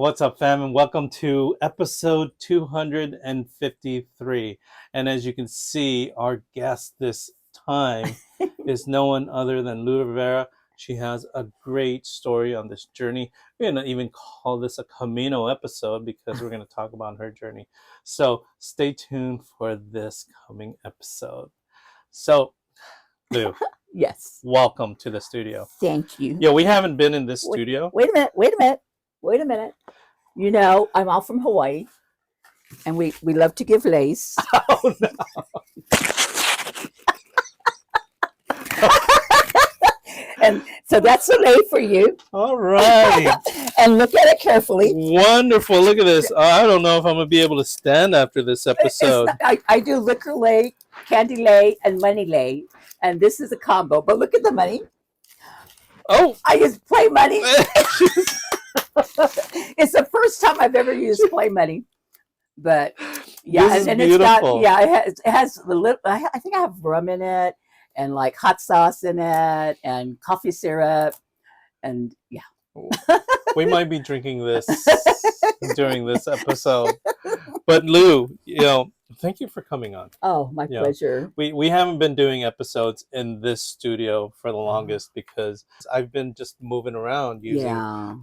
What's up, fam, and welcome to episode 253. And as you can see, our guest this time is no one other than Rivera. She has a great story on this journey. We're going to even call this a Camino episode because we're going to talk about her journey. So stay tuned for this coming episode. So, Lou. Yes. Welcome to the studio. Thank you. Yeah, we haven't been in this studio. Wait a minute. You know, I'm all from Hawaii, and we love to give lace. Oh, no. And so that's a lei for you. All right. And look at it carefully. Wonderful. Look at this. I don't know if I'm going to be able to stand after this episode. I do liquor lei, candy lei, and money lei. And this is a combo. But look at the money. Oh. I use play money. It's the first time I've ever used play money. But yeah, and it's got, yeah, it has a little, I think I have rum in it, and like hot sauce in it, and coffee syrup, and yeah. We might be drinking this during this episode. But Lou, thank you for coming on. Oh, my pleasure. We haven't been doing episodes in this studio for the longest because I've been just moving around using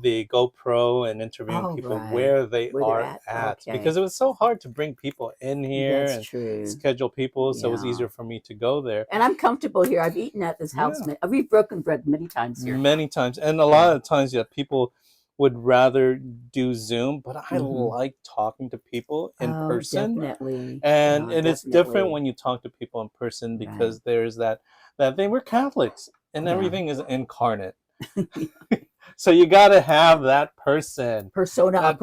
the GoPro and interviewing people where they are at. Okay. Because it was so hard to bring people in here schedule people, so it was easier for me to go there. And I'm comfortable here. I've eaten at this house. We've broken bread many times here. Many times. And a lot of times, people would rather do Zoom, but I like talking to people in person. Definitely. And it's different when you talk to people in person because there's that they were Catholics and everything is incarnate. So you got to have that person. Persona.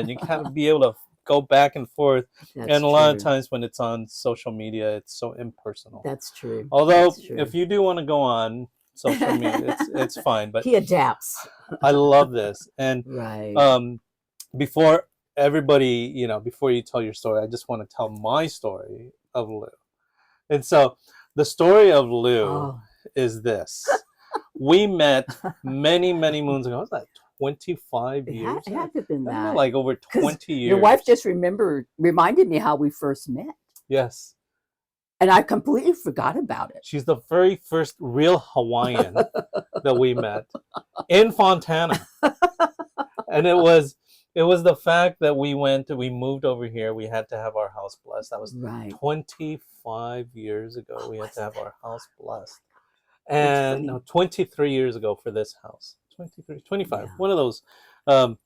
You got to be able to go back and forth. And a lot of times when it's on social media, it's so impersonal. That's true. Although if you do want to go on social media, it's fine, but he adapts. I love this. And before everybody, before you tell your story, I just want to tell my story of Lou. And so the story of Lou is this. We met many moons ago. Was that 25 years? It had to have been that. Like over 20 years. Your wife just reminded me how we first met. Yes. And I completely forgot about it. She's the very first real Hawaiian that we met in Fontana. And it was the fact that we moved over here. We had to have our house blessed. That was 25 years ago. We had to have our house blessed. And 23 years ago for this house. 25, one of those. But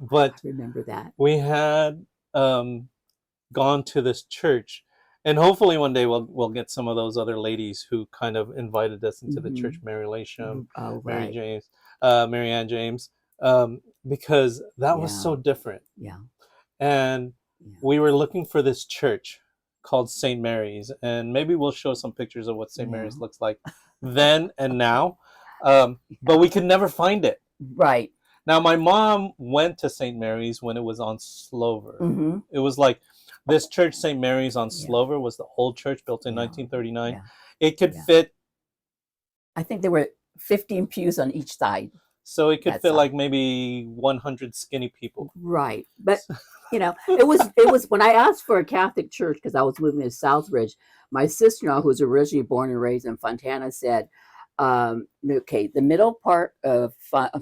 I remember that. We had gone to this church. And hopefully one day we'll get some of those other ladies who kind of invited us into the church, Mary Lasham, Mary Ann James, because that was so different. Yeah. And we were looking for this church called St. Mary's, and maybe we'll show some pictures of what St. Mary's looks like then and now, but we could never find it. Right. Now, my mom went to St. Mary's when it was on Slover. It was like, this church, St. Mary's on Slover, was the old church built in 1939. Yeah. It could fit. I think there were 15 pews on each side. So it could fit like maybe 100 skinny people. Right. But, it was when I asked for a Catholic church, because I was moving to Southridge, my sister-in-law, who was originally born and raised in Fontana, said, the middle part of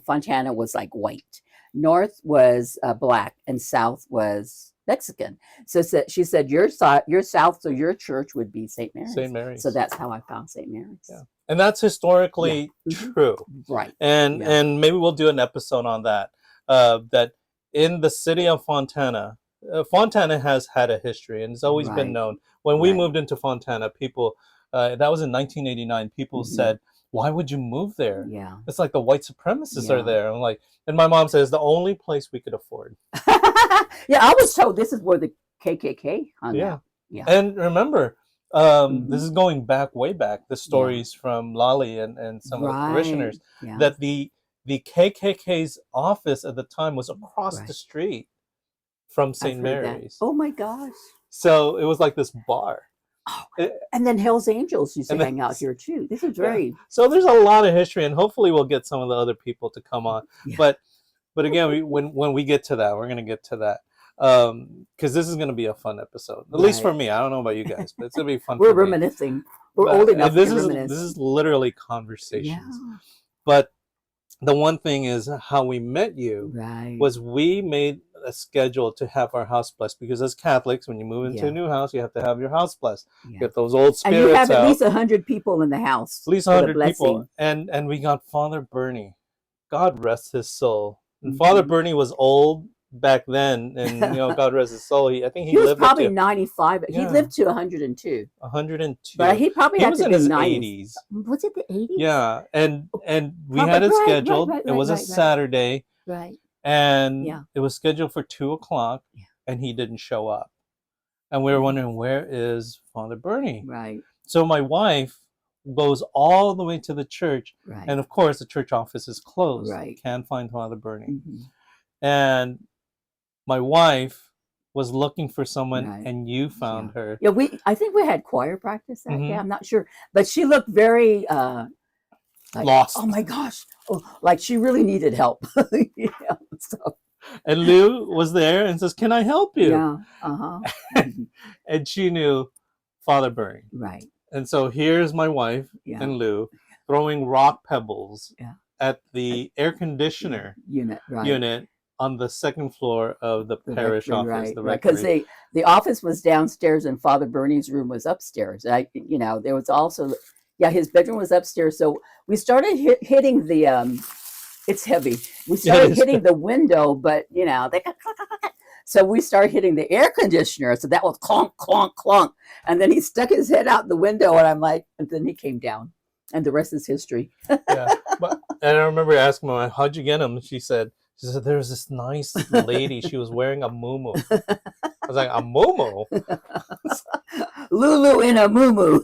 Fontana was like white. North was black and south was Mexican. So she said, your south, so your church would be St. Mary's. St. Mary's. So that's how I found St. Mary's. Yeah. And that's historically true. Right. And maybe we'll do an episode on that. That in the city of Fontana, Fontana has had a history and it's always been known. When we moved into Fontana, people, that was in 1989, people said, why would you move there? Yeah. It's like the white supremacists are there. I'm like, and my mom says the only place we could afford. Yeah, I was told this is where the KKK hung out. Yeah. And remember, this is going way back, the stories from Lali and some of the parishioners, that the KKK's office at the time was across the street from St. Mary's. Oh my gosh. So it was like this bar. Oh, and then Hell's Angels used to hang out here too. This is very... So there's a lot of history, and hopefully we'll get some of the other people to come on. Yeah. But But again, when we get to that, we're gonna get to that. Because this is gonna be a fun episode. At least for Right. me. I don't know about you guys, but it's gonna be fun We're for me. reminiscing. We're old enough This to is reminisce. this is literally Yeah. conversations. But the one thing is how we met you Right. was we made a schedule to have our house blessed, because as Catholics, when you move into Yeah. a new house, you have to have your house blessed. Yeah. Get those old And spirits you have at out. least 100 people in the house. At least for the 100 people. blessing. And we got Father Bernie. God rest his soul. And Mhm. Father Bernie was old back then, and God rest his soul. I think He was lived probably up to 95. He Yeah. lived to 102. 102. But he probably He had was to in be his 90s. 80s. Was it the 80s? Yeah, and we Probably- had it right, scheduled. right, It was a right. Saturday, Right. and Yeah. it was scheduled for 2:00, Yeah. and he didn't show up. And we were wondering, where is Father Bernie? Right. So my wife goes all the way to the church, Right. and of course the church office is closed. Right. Can't find Father Bernie. Mhm. And my wife was looking for someone, Right. and you found her. Yeah, I think we had choir practice that day. Mhm. I'm not sure. But she looked very like, Lost. oh my gosh. Oh, like she really needed help. So, And Lou was there and says, "Can I help you?" yeah. Uh-huh. Mhm. And she knew Father Bernie. Right. And so here's my wife Yeah. and Lou throwing rock pebbles Yeah. at the air conditioner Unit. Right. unit on the second floor of the parish office, Right. the Because rectory. the office was downstairs and Father Bernie's room was upstairs. There was also, his bedroom was upstairs. So we started hitting the, it's heavy. We started hitting the window, but so we started hitting the air conditioner. So that was clonk, clonk, clonk. And then he stuck his head out the window, and I'm like, and then he came down. And the rest is history. Yeah. And I remember asking my wife, "How'd you get him?" She said, there was this nice lady. She was wearing a muumuu. I was like, "A muumuu?" Lulu in a muumuu.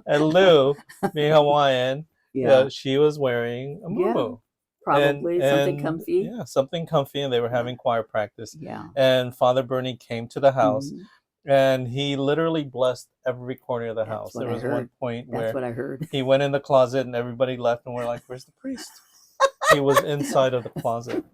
And Lou, being Hawaiian, Yeah. she was wearing a muumuu. Probably something And, comfy. Yeah, something comfy, and they were having choir practice. Yeah. And Father Bernie came to the house, Mhm. and he literally blessed every corner of the That's house. what There I was heard. one point That's where what I heard. he went in the closet, and everybody left, and we're like, "Where's the priest?" He was inside of the closet.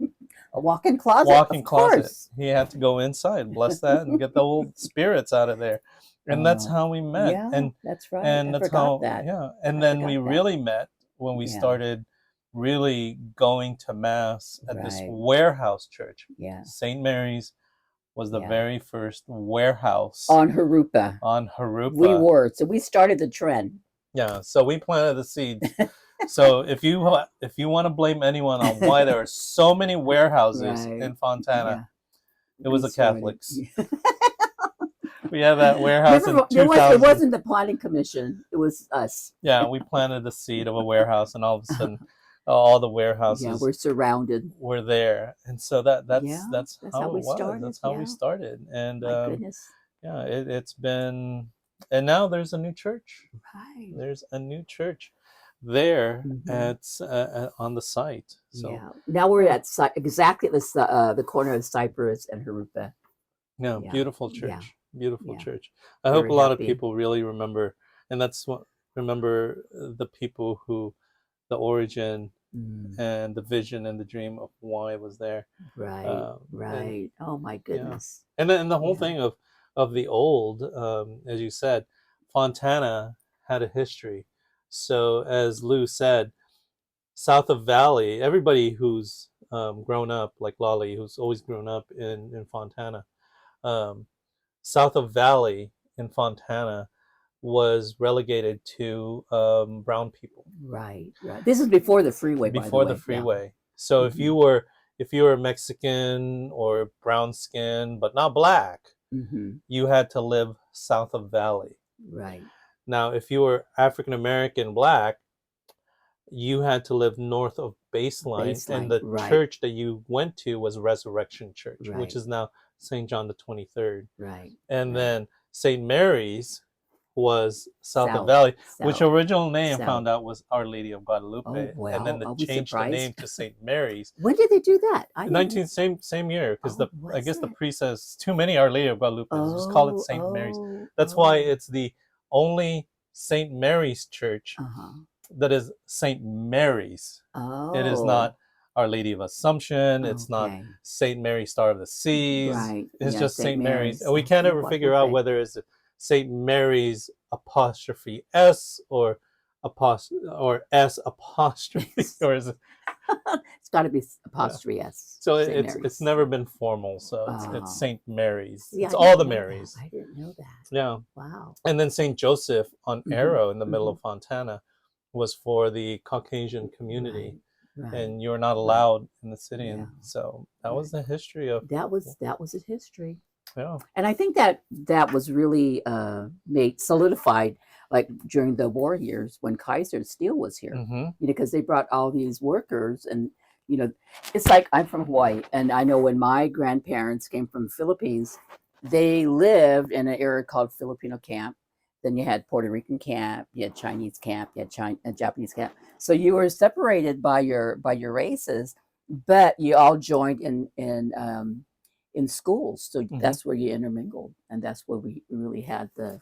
A walk-in closet. Walk-in of closet. course. He had to go inside, bless that, and get the old spirits out of there. And that's how we met. Yeah, And that's right. and I that's forgot how that. And I then we forgot that. really met when we Yeah. started really going to mass at this Right. warehouse church. Yeah. St. Mary's was the Yeah. very first warehouse On Harupa. on Harupa. We were. So we started the trend. Yeah, so we planted the seeds. So if you want to blame anyone on why there are so many warehouses Right. in Fontana, Yeah. it was We the started. Catholics. We had that warehouse in It 2000. wasn't the planning commission. It was us. Yeah, we planted the seed of a warehouse, and all of a sudden, all the warehouses Yeah, we're surrounded. were there. And so that's That's how how it we was. started, That's how we yeah. started. And My goodness. yeah, it's been, and now there's a new church. Right. There's a new church there Mhm. on the site. So Yeah. Now we're at exactly the corner of Cypress and Harupa. yeah, Yeah. beautiful Yeah. church. Beautiful Yeah. church. I hope Very a lot of happy. people really remember, and remember the people who, the origin Mm. and the vision and the dream of why it was there. Right. And Right. Oh my goodness. and then the whole Yeah. thing of the old, as you said, Fontana had a history. So as Lou said, south of Valley, everybody who's grown up, like Lolly, who's always grown up in Fontana, um, south of Valley in Fontana was relegated to brown people. Right. Right. This is before the freeway. Before by the way. freeway. So if you were Mexican or brown skin but not black, Mm-hmm. you had to live south of Valley. Right. Now, if you were African American black, you had to live north of Baseline, and the right. church that you went to was Resurrection Church, Right. which is now St. John the 23rd. Right. And right. then St. Mary's was south of South. Valley, South. which original name South. found out was Our Lady of Guadalupe. Oh, well, and then are they we changed the surprised? name to St. Mary's. When did they do that? I In didn't 19 same year, because Oh, I was guess the it? priest says too many Our Lady of Guadalupe. Just call it St. Mary's. Oh, That's why it's the only St. Mary's church Uh-huh. that is St. Mary's. Oh. It is not Our Lady of Assumption. It's not Okay. Saint Mary, Star of the Seas. Right. It's Yeah, just St. Saint Mary's, Mary's. and we can't De ever figure out Guadalupe. whether it's Saint Mary's apostrophe S or or S apostrophe or is it, It's got to be yeah. apostrophe S. So St. it's Mary's. never been formal. So it's Oh. Saint Mary's. See, It's I all didn't the know that. Marys. I didn't know that. Yeah. Wow. And then Saint Joseph on Mhm, Arrow in the middle mhm. of Fontana was for the Caucasian community, Right. and you're not Right. allowed in the city. Yeah. And so that Right. was the history of That was a history. yeah. And I think that was really made solidified like during the war years when Kaiser Steel was here. Mm-hmm. Because they brought all these workers, and it's like I'm from Hawaii, and I know when my grandparents came from the Philippines, they lived in an area called Filipino camp. Then you had Puerto Rican camp, you had Chinese camp, you had Japanese camp. So you were separated by your races, but you all joined in schools. So Mm-hmm. that's where you intermingled, and that's where we really had the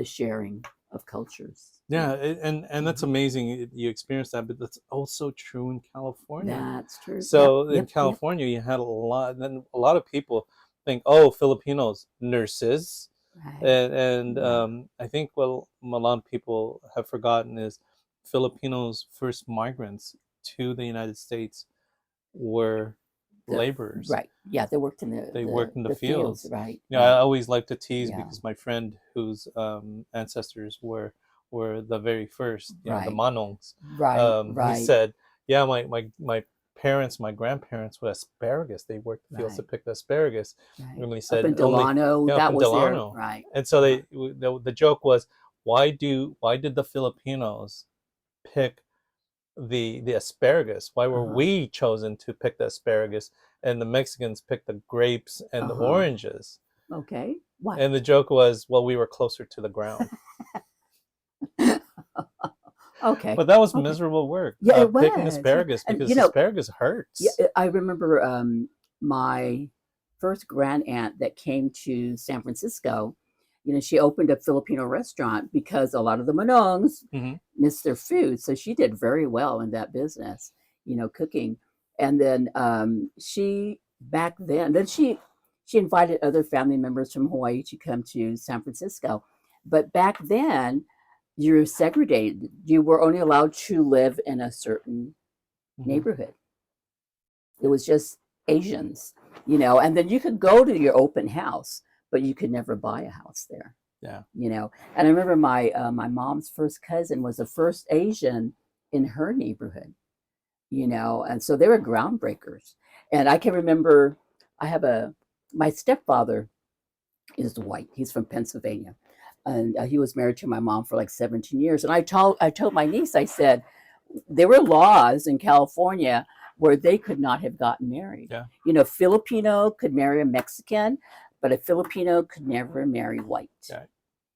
sharing of cultures. Yeah, and that's amazing. You experienced that, but that's also true in California. That's true. So Yep, in California, you had a lot. Then a lot of people think, oh, Filipinos, nurses, right. and Yeah. I think what a lot of people have forgotten is Filipinos' first migrants to the United States were laborers. Right. Yeah, they worked in the fields. right. Yeah, I always like to tease Yeah. because my friend whose ancestors were the very first, the Right. manongs. Right. He Right. said, yeah, my parents, my grandparents were asparagus. They worked the fields to Right. pick the asparagus. Right. And he said Up in Delano, up that in was there. Delano. Right. And so the joke was, why did the Filipinos pick the asparagus? Why were we chosen to pick the asparagus and the Mexicans picked the grapes and the oranges? Okay. Why? And the joke was, well, we were closer to the ground. Okay. But that was miserable work. Yeah, it was. Picking asparagus because asparagus hurts. Yeah, I remember my first grand aunt that came to San Francisco. She opened a Filipino restaurant because a lot of the Manongs missed their food. So she did very well in that business, cooking. And then she invited other family members from Hawaii to come to San Francisco. But back then, you're segregated. You were only allowed to live in a certain neighborhood. It was just Asians, and then you could go to your open house, but you could never buy a house there. Yeah. And I remember my mom's first cousin was the first Asian in her neighborhood, and so they were groundbreakers. And I can remember my stepfather is white. He's from Pennsylvania. And he was married to my mom for like 17 years. And I told my niece, I said, there were laws in California where they could not have gotten married. Yeah. Filipino could marry a Mexican, but a Filipino could never marry white. Yeah.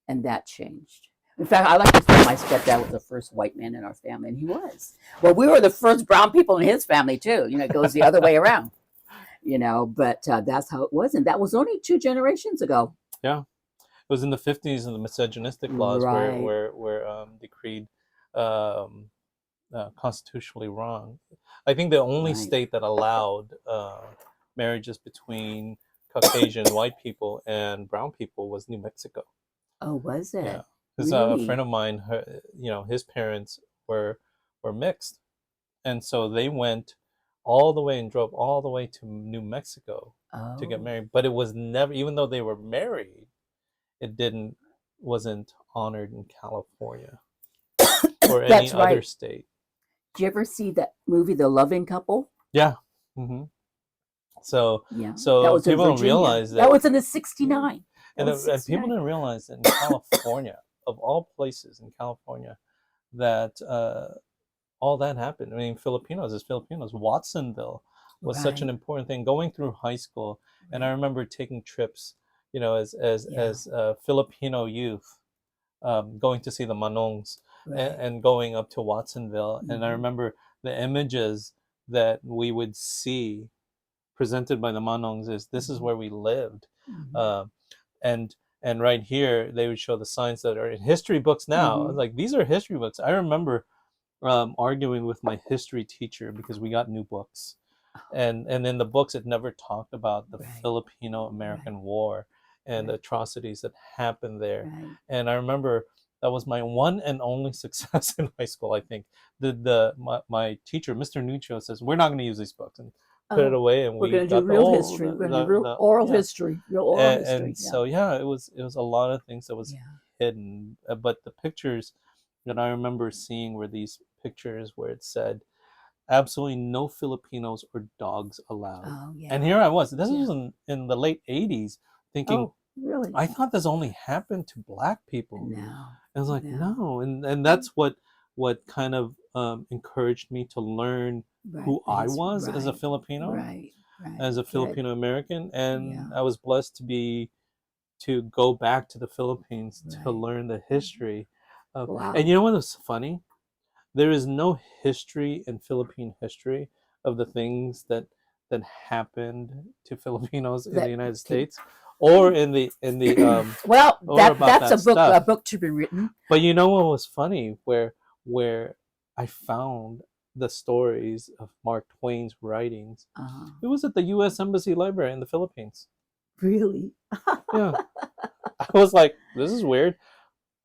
And that changed. In fact, I like to say my stepdad was the first white man in our family, and he was. Well, we were the first brown people in his family too. It goes the other way around. But that's how it was. And that was only 2 generations ago. Yeah. It was in the 50s and the misogynistic laws were decreed constitutionally wrong. I think the only state that allowed marriages between Caucasian white people and brown people was New Mexico. Oh, was it? Yeah, because a friend of mine, his parents were mixed, and so they went all the way and drove all the way to New Mexico to get married. But it was never, even though they were married, it wasn't honored in California or any other state. Did you ever see that movie, The Loving Couple? Yeah. Mm-hmm. So people don't realize that was in the '69. And people didn't realize that in California, of all places in California, that all that happened. I mean, Filipinos. Watsonville was such an important thing. Going through high school, and I remember taking trips, as Filipino youth, going to see the Manongs and going up to Watsonville. And I remember the images that we would see presented by the Manongs this is where we lived. And right here they would show the signs that are in history books now. Like, these are history books. I remember arguing with my history teacher because we got new books, and in the books it never talked about the Right. Filipino-American War and the Right. atrocities that happened there. Right. And I remember that was my one and only success in high school. I think my teacher, Mr. Nuccio, says we're not going to use these books and put it Oh, away, and we're we going to do got the real whole history. We're going to do real the oral yeah. history. Real oral history. And Yeah. so yeah, it was a lot of things that was Yeah. hidden, but the pictures that I remember seeing were these pictures where it said absolutely no Filipinos or dogs allowed. Oh, yeah. And here I was. This Yeah. was in the late 80s, thinking, Oh, really? I thought this only happened to black people. No. And I was like, No. no. And that's what kind of encouraged me to learn Right. who I That's was as a right. Filipino, Right. Right. as a Good. Filipino American. And Yeah. I was blessed to go back to the Philippines to Right. learn the history of. Wow. And you know what was funny? There is no history in Philippine history of the things that happened to Filipinos in the That United can- States, or in the well, or about that's that a stuff. book to be written. But you know what was funny? Where I found the stories of Mark Twain's writings. It was at the U.S. Embassy Library in the Philippines. Really? Yeah, I was like, this is weird.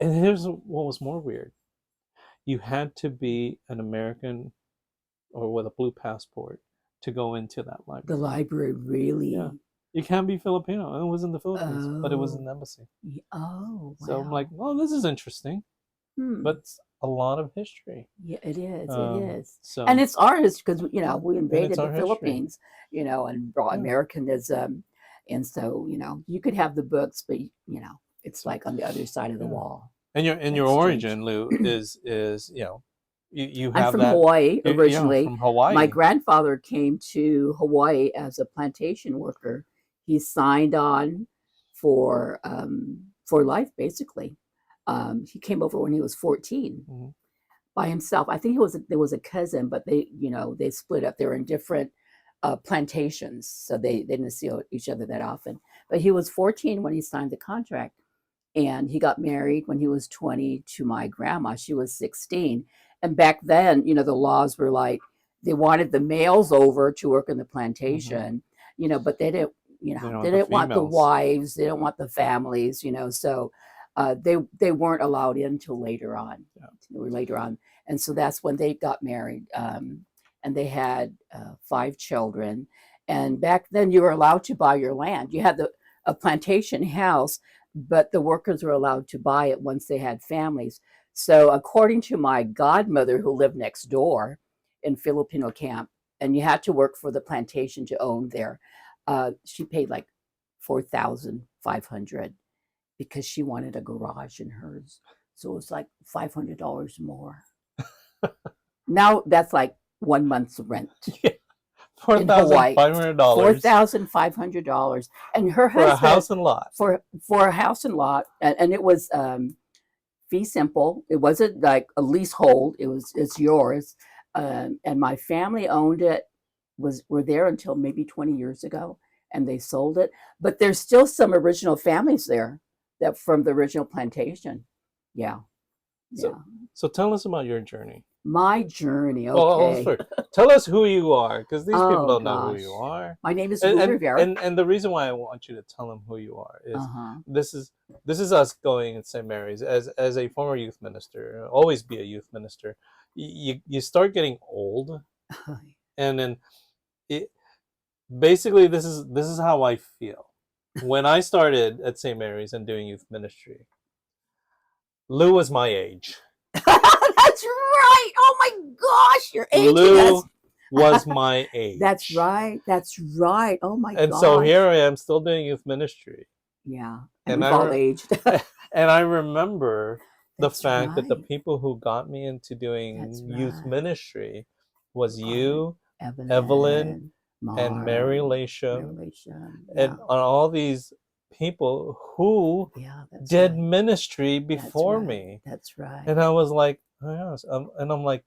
And here's what was more weird: you had to be an American or with a blue passport to go into that library. The library, really? Yeah. You can't be Filipino. It was in the Philippines, but it was in the embassy. Oh, wow. So I'm like, well, this is interesting, but it's a lot of history. Yeah, it is. It is. So, and it's our history because, we invaded the our history. Philippines, and brought Americanism. And so, you could have the books, but, it's like on the other side of the wall. And your That's origin, Lou, is you have I'm from that. Hawaii originally. From Hawaii. My grandfather came to Hawaii as a plantation worker. He signed on for life, basically. He came over when he was 14 by himself. I think there was a cousin, but they split up. They were in different plantations, so they didn't see each other that often. But he was 14 when he signed the contract, and he got married when he was 20 to my grandma. She was 16. And back then, the laws were like, they wanted the males over to work in the plantation, but they didn't, they didn't want the wives, they didn't want the families, so they weren't allowed in till later on. And so that's when they got married, and they had 5 children. And back then you were allowed to buy your land. You had a plantation house, but the workers were allowed to buy it once they had families. So according to my godmother, who lived next door in Filipino camp, and you had to work for the plantation to own there, she paid like $4,500 because she wanted a garage in hers. So it was like $500 more. Now that's like 1 month's rent. Yeah. $4,500. $4,500, and her husband for a house and lot. For a house and lot, and it was fee simple. It wasn't like a leasehold. It's yours, and my family owned it. Were there until maybe 20 years ago, and they sold it. But there's still some original families there that from the original plantation. Yeah. So tell us about your journey. My journey. Okay. Well, tell us who you are, because these people don't know who you are. My name is Rivera. Rivera. And the reason why I want you to tell them who you are is this is us going at St. Mary's as a former youth minister. Always be a youth minister. You start getting old, and then basically this is how I feel. When I started at St. Mary's and doing youth ministry, Lou was my age. That's right. Oh my gosh, your age. Lou was my age. That's right. That's right. Oh my god. And so here I am, still doing youth ministry. Yeah, and we've all aged. And I remember the fact that the people who got me into doing youth ministry was you, Evelyn, and Mary Lasham, and all these people who did ministry before me. That's right. And I was like, oh yes, and I'm like,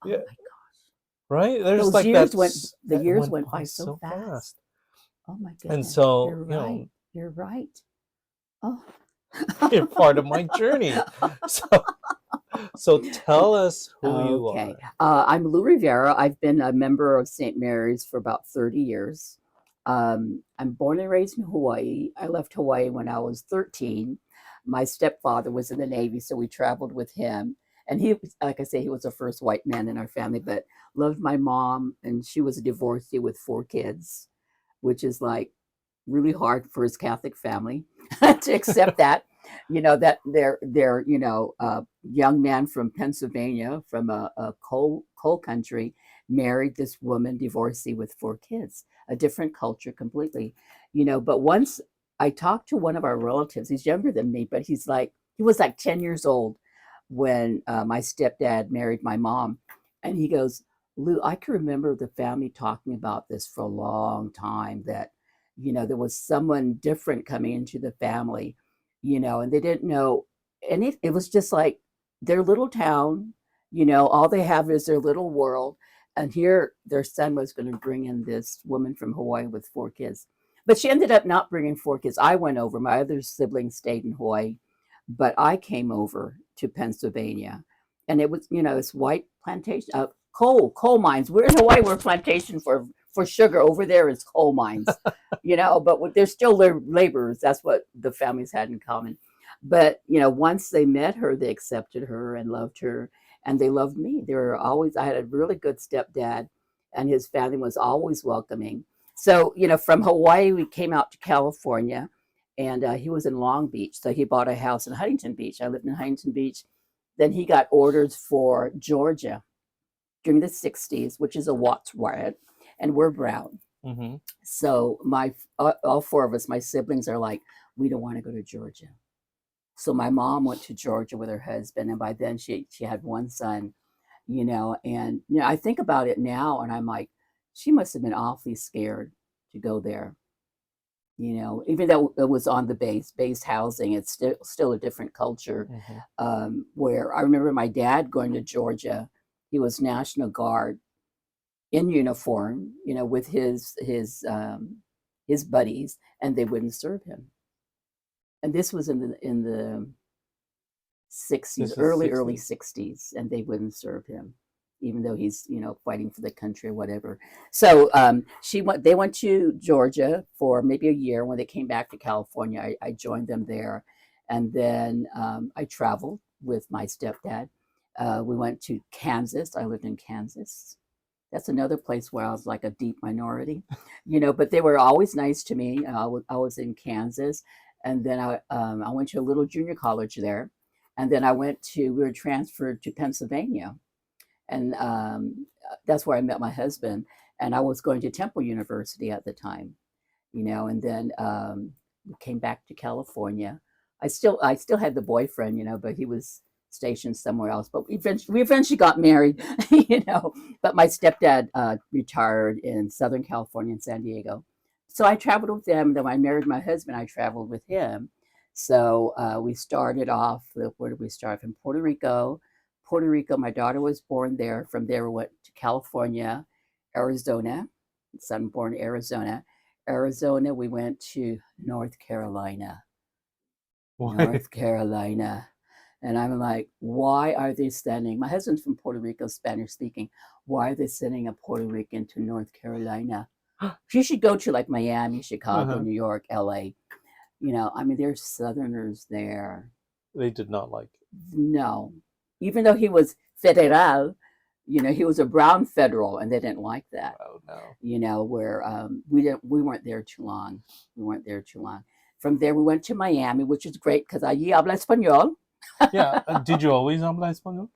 oh my gosh, right? There's those like years that. The years went by so fast. Oh my goodness. And so you're right. Oh, you're part of my journey. So tell us who you Okay. are. I'm Lou Rivera. I've been a member of St. Mary's for about 30 years. I'm born and raised in Hawaii. I left Hawaii when I was 13. My stepfather was in the Navy, so we traveled with him. And he, like I say, he was the first white man in our family, but loved my mom. And she was a divorcee with 4 kids, which is like really hard for his Catholic family to accept that, that their young man from Pennsylvania, from a coal country, married this woman divorcee with 4 kids, a different culture completely, But once I talked to one of our relatives, he's younger than me, but he was like 10 years old when my stepdad married my mom, and he goes, Lou, I can remember the family talking about this for a long time, that there was someone different coming into the family, and they didn't know. And it was just like their little town, all they have is their little world. And here their son was going to bring in this woman from Hawaii with 4 kids. But she ended up not bringing 4 kids. I went over, my other siblings stayed in Hawaii, but I came over to Pennsylvania. And it was, it's white plantation, coal mines. We're in Hawaii, we're plantation for sugar. Over there is coal mines, but they're still laborers. That's what the families had in common. But, once they met her, they accepted her and loved her, and they loved me. I had a really good stepdad, and his family was always welcoming. So, from Hawaii, we came out to California, and he was in Long Beach. So he bought a house in Huntington Beach. I lived in Huntington Beach. Then he got orders for Georgia during the 60s, which is a Watts riot, and we're brown. Mm-hmm. So all 4 of us, my siblings, are like, we don't want to go to Georgia. So my mom went to Georgia with her husband, and by then she had 1 son, and I think about it now, and I'm like, she must have been awfully scared to go there. Even though it was on the base housing, it's still a different culture. Mm-hmm. Where I remember my dad going to Georgia. He was National Guard in uniform, with his buddies, and they wouldn't serve him. And this was in the 60s, early 60s, and they wouldn't serve him, even though he's fighting for the country or whatever. So they went to Georgia for maybe a year. When they came back to California, I joined them there, and then I traveled with my stepdad. We went to Kansas. I lived in Kansas. That's another place where I was like a deep minority, but they were always nice to me. I was in Kansas, and then I went to a little junior college there, and then we were transferred to Pennsylvania, and that's where I met my husband. And I was going to Temple University at the time, and then we came back to California. I still had the boyfriend, but he was stationed somewhere else. But we eventually got married, But my stepdad retired in Southern California, in San Diego. So I traveled with them. Then when I married my husband, I traveled with him. So we started off. Where did we start? From Puerto Rico. Puerto Rico, my daughter was born there. From there, we went to California, Arizona. Son born in Arizona. Arizona, we went to North Carolina. North Carolina. And I'm like, why are they sending, my husband's from Puerto Rico, Spanish speaking. Why are they sending a Puerto Rican to North Carolina? She should go to like Miami, Chicago, New York, LA. There's Southerners there. They did not like it. No. Even though he was federal, he was a brown federal, and they didn't like that. Oh no. Where we weren't there too long. From there, we went to Miami, which is great because allí habla español. Yeah. Did you always habla español?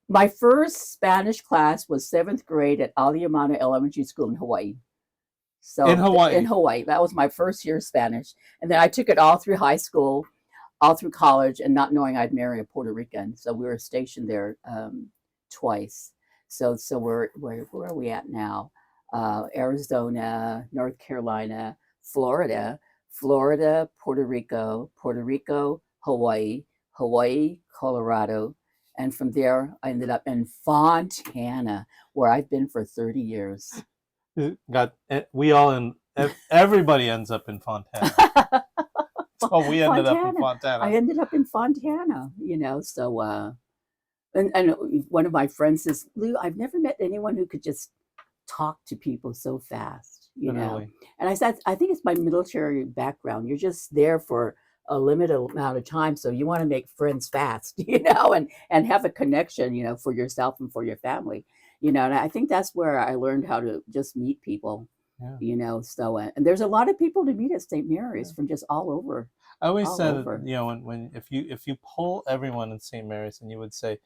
My first Spanish class was 7th grade at Aliamana Elementary School in Hawaii. So in Hawaii. In Hawaii. That was my first year of Spanish. And then I took it all through high school, all through college, and not knowing I'd marry a Puerto Rican. So we were stationed there twice. So where are we at now? Arizona, North Carolina, Florida, Puerto Rico, Hawaii, Colorado. And from there, I ended up in Fontana, where I've been for 30 years. Everybody ends up in Fontana. So we ended up in Fontana. I ended up in Fontana, so and one of my friends says, Lou, I've never met anyone who could just talk to people so fast, you know. Literally. And I said, I think it's my military background. You're just there for a limited amount of time, so you want to make friends fast, you know, and have a connection, you know, for yourself and for your family, you know. And I think that's where I learned how to just meet people, Yeah. you know. So and there's a lot of people to meet at St. Mary's from just all over. I always All said, over. you know, when if you poll everyone in St. Mary's and you would say,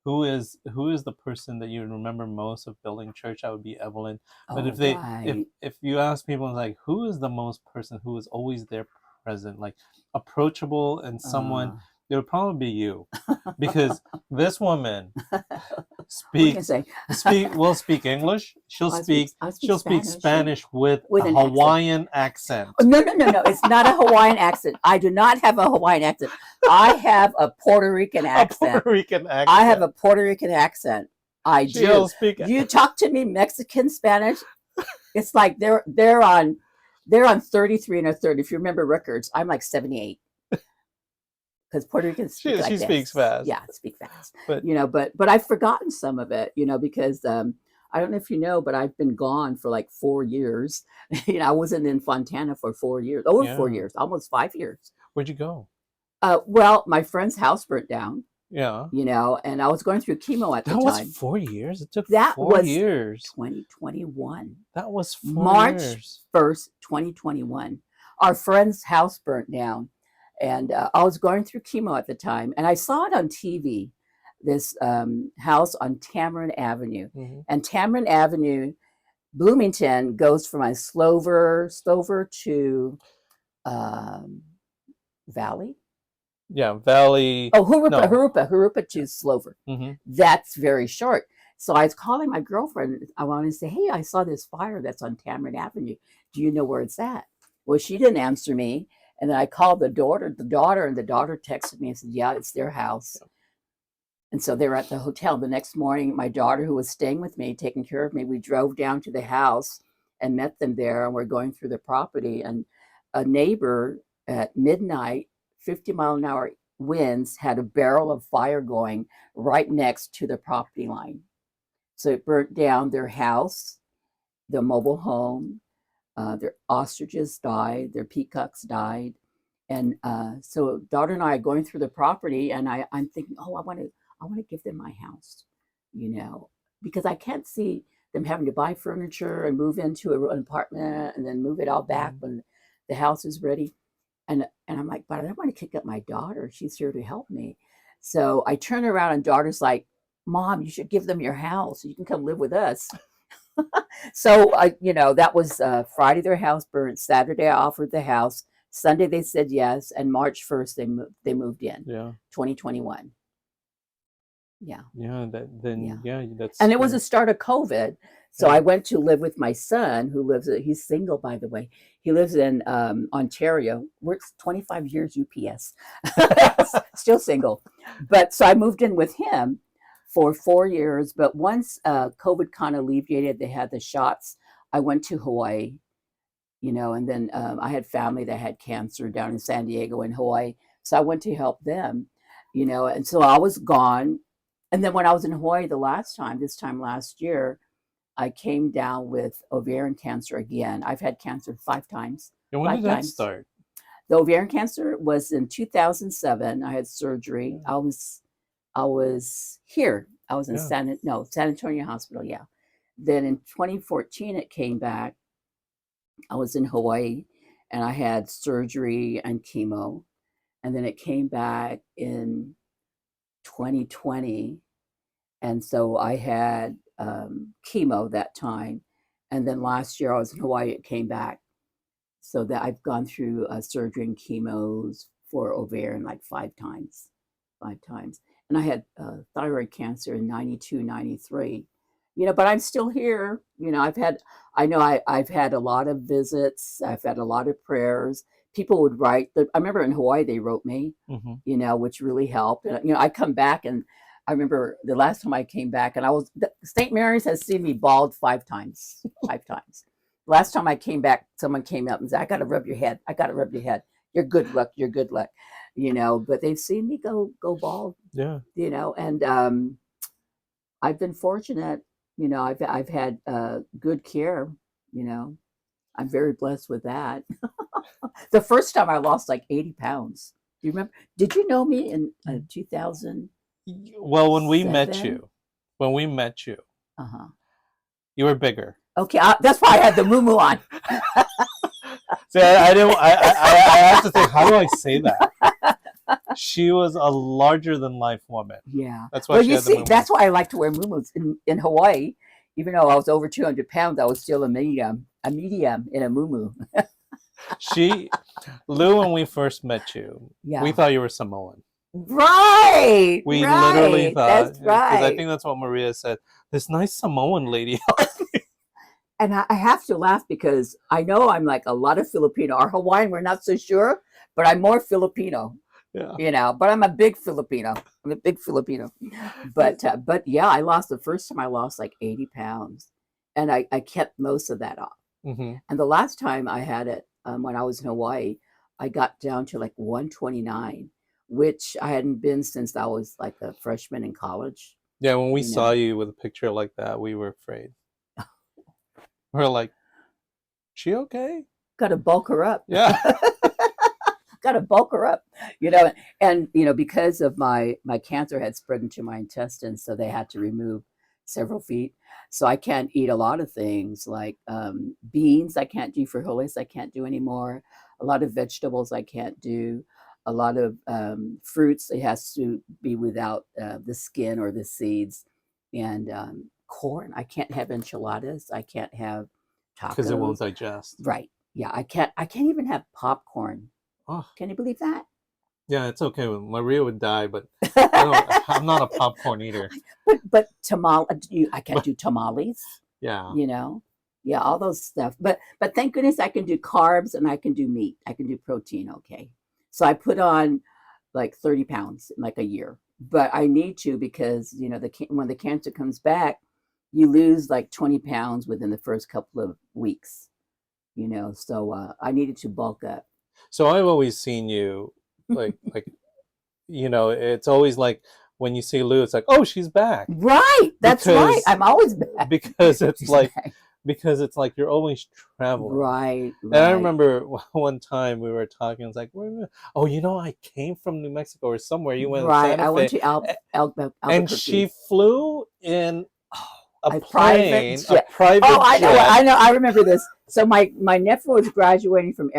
who is the person that you remember most of building church, that would be Evelyn. But Oh, if right. if you ask people like who is the most person who is always there present, like approachable and someone, Uh, it would probably be you, because this woman what are you gonna speaks say? will speak English. I speak She'll speak Spanish, yeah, Spanish with with a an accent. Hawaiian accent. Oh, no, no, no, no. It's not a Hawaiian accent. I do not have a Hawaiian accent. I have a Puerto Rican A accent. Puerto Rican accent. I have a Puerto Rican accent. I do. She'll speak. You talk to me Mexican Spanish. It's like they're on 33 and a third. If you remember records, I'm like 78. Because Puerto Ricans speak like She this. speaks fast. Yeah, speak fast. But you know, but I've forgotten some of it, you know, because I don't know if you know, but I've been gone for like 4 years. You know, I wasn't in Fontana for 4 years, over 4 yeah, years, almost 5 years. where'd you go? Well, my friend's house burnt down, Yeah, you know, and I was going through chemo at the that was time. 4 years. It took That 4 was years. 2021. That was 4 March years. 1st, 2021. Our friend's house burnt down. And I was going through chemo at the time. And I saw it on TV, this house on Tamarind Avenue. Mm-hmm. And Tamarind Avenue, Bloomington, goes from my Slover to Valley. Yeah, Valley. Oh, Jurupa, No. Jurupa to Slover. Mm-hmm. That's very short. So I was calling my girlfriend. I wanted to say, hey, I saw this fire that's on Tamarind Avenue. Do you know where it's at? Well, she didn't answer me. And then I called the daughter, and the daughter texted me and said, yeah, it's their house. And so they were at the hotel. The next morning, my daughter, who was staying with me, taking care of me, we drove down to the house and met them there. And we're going through the property. And a neighbor at midnight, 50-mile-an-hour winds, had a barrel of fire going right next to the property line. So it burnt down their house, the mobile home. Their ostriches died, their peacocks died. And so daughter and I are going through the property, and I'm thinking, oh, I want to give them my house, you know, because I can't see them having to buy furniture and move into an apartment and then move it all back when the house is ready. And I'm like, but I don't want to kick up my daughter. She's here to help me. So I turn around, and daughter's like, Mom, you should give them your house. You can come live with us. So you know, that was Friday their house burned. Saturday I offered the house. Sunday they said yes, and March 1st they moved in. Yeah. 2021. Yeah. Yeah. That's. And it was the start of COVID. So I went to live with my son, who he's single, by the way. He lives in Ontario, works 25 years UPS, still single. But so I moved in with him for 4 years. But once COVID kind of alleviated, they had the shots, I went to Hawaii, you know, and then I had family that had cancer down in San Diego and Hawaii. So I went to help them, you know, and so I was gone. And then when I was in Hawaii this time last year, I came down with ovarian cancer again. I've had cancer 5 times. And when did that start? The ovarian cancer was in 2007. I had surgery. I was here. I was in San Antonio Hospital, yeah. Then in 2014, it came back. I was in Hawaii, and I had surgery and chemo. And then it came back in 2020. And so I had chemo that time. And then last year I was in Hawaii, it came back. So that I've gone through surgery and chemos for ovarian like 5 times. And I had thyroid cancer in 92, 93. You know, but I'm still here. You know, I've had a lot of visits. I've had a lot of prayers. People would write. I remember in Hawaii they wrote me, you know, which really helped. And, you know, I come back, and I remember the last time I came back, and St. Mary's has seen me bald 5 times. 5 times. Last time I came back, someone came up and said, I got to rub your head. You're good luck. You're good luck. But they've seen me go bald. Yeah. And I've been fortunate. I've had good care. You know, I'm very blessed with that. The first time I lost like 80 pounds. Do you remember? Did you know me in 2007? Well, when we met you, Uh-huh. you were bigger. Okay, that's why I had the moo on. See, I didn't. I have to think. How do I say that? She was a larger than life woman. Yeah. That's why Well, she you had the see, moo. that's why I like to wear moo-moos in Hawaii. Even though I was over 200 pounds, I was still a medium in a moo-moo. Lou, when we first met you, Yeah. we thought you were Samoan. Right. We literally thought, That's because I right. think that's what Maria said. This nice Samoan lady. And I have to laugh because I know I'm like a lot of Filipino. Our Hawaiian, we're not so sure, but I'm more Filipino. Yeah. But I'm a big Filipino. I'm a big Filipino. But yeah, the first time I lost like 80 pounds, and I kept most of that off. Mm-hmm. And the last time I had it, when I was in Hawaii, I got down to like 129, which I hadn't been since I was like a freshman in college. Yeah, when we saw you with a picture like that, we were afraid. We're like, she okay? Got to bulk her up. Yeah. Got to bulk her up, and because of my cancer had spread into my intestines, so they had to remove several feet. So I can't eat a lot of things like beans. I can't do frijoles. I can't do anymore. A lot of vegetables I can't do. A lot of fruits. It has to be without the skin or the seeds, and corn. I can't have enchiladas. I can't have tacos Because it won't digest. Right. Yeah. I can't even have popcorn. Oh. Can you believe that? Yeah, it's okay. Maria would die, but I'm not a popcorn eater. But I can't do tamales. Yeah. Yeah, all those stuff. But thank goodness I can do carbs and I can do meat. I can do protein. Okay. So I put on like 30 pounds in like a year, but I need to because when the cancer comes back, you lose like 20 pounds within the first couple of weeks. So I needed to bulk up. So I've always seen you like it's always like when you see Lou, it's like, oh, she's back. Right. That's right. I'm always back. Because it's like you're always traveling. Right. And I remember one time we were talking, it's like, oh, I came from New Mexico or somewhere. You went to Santa Fe. I went to Albuquerque. And she flew in a private jet. I know. I remember this. So my nephew was graduating from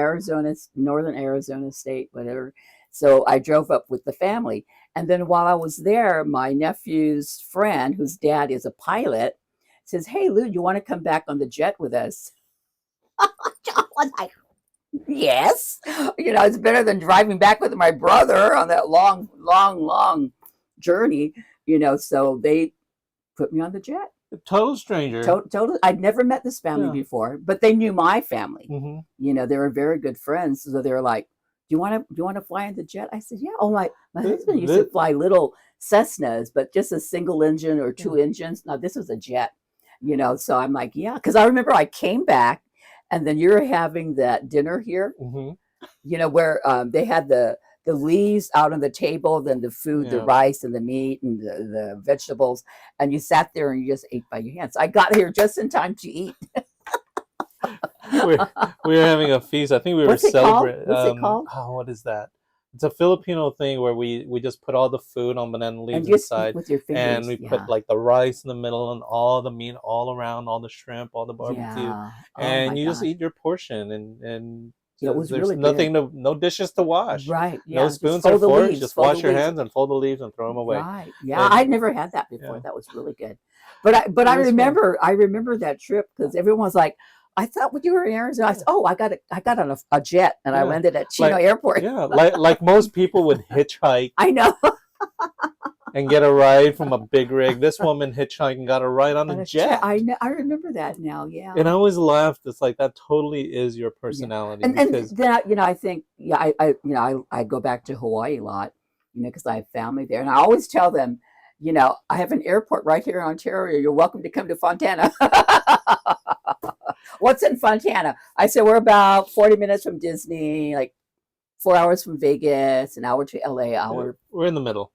Northern Arizona State, whatever. So I drove up with the family. And then while I was there, my nephew's friend, whose dad is a pilot, says, "Hey, Lou, you want to come back on the jet with us?" I was like, yes. It's better than driving back with my brother on that long, long, long journey. So they put me on the jet. Total stranger. Total. I'd never met this family before, but they knew my family. Mm-hmm. They were very good friends. So they were like, "Do you want to fly in the jet?" I said, "Yeah." Oh, my husband used to fly little Cessnas, but just a single engine or two engines. Now this was a jet. So I'm like, yeah, because I remember I came back, and then you're having that dinner here. Mm-hmm. Where they had the leaves out on the table, then the food, the rice and the meat and the vegetables, and you sat there and you just ate by your hands. I got here just in time to eat. we were having a feast. I think we were celebrating. What's it called? Oh, what is that? It's a Filipino thing where we just put all the food on banana leaves inside, with your fingers, and we put like the rice in the middle and all the meat all around, all the shrimp, all the barbecue, and you just eat your portion and. It was There's really nothing, good. no dishes to wash. Right. Yeah. No spoons or forks. Just wash your hands and fold the leaves and throw them away. Right. Yeah. I'd never had that before. Yeah. That was really good. But I remember that trip because everyone's like, I thought when you were in Arizona, I said, oh, I got on a jet and I landed at Chino Airport. Yeah. like most people would hitchhike. I know. And get a ride from a big rig. This woman hitchhiked and got a ride on a jet. I remember that now. Yeah. And I always laughed. It's like that totally is your personality. Yeah. And then I think I go back to Hawaii a lot, because I have family there, and I always tell them, I have an airport right here in Ontario. You're welcome to come to Fontana. What's in Fontana? I said we're about 40 minutes from Disney, like 4 hours from Vegas, an hour to LA, hour We're in the middle.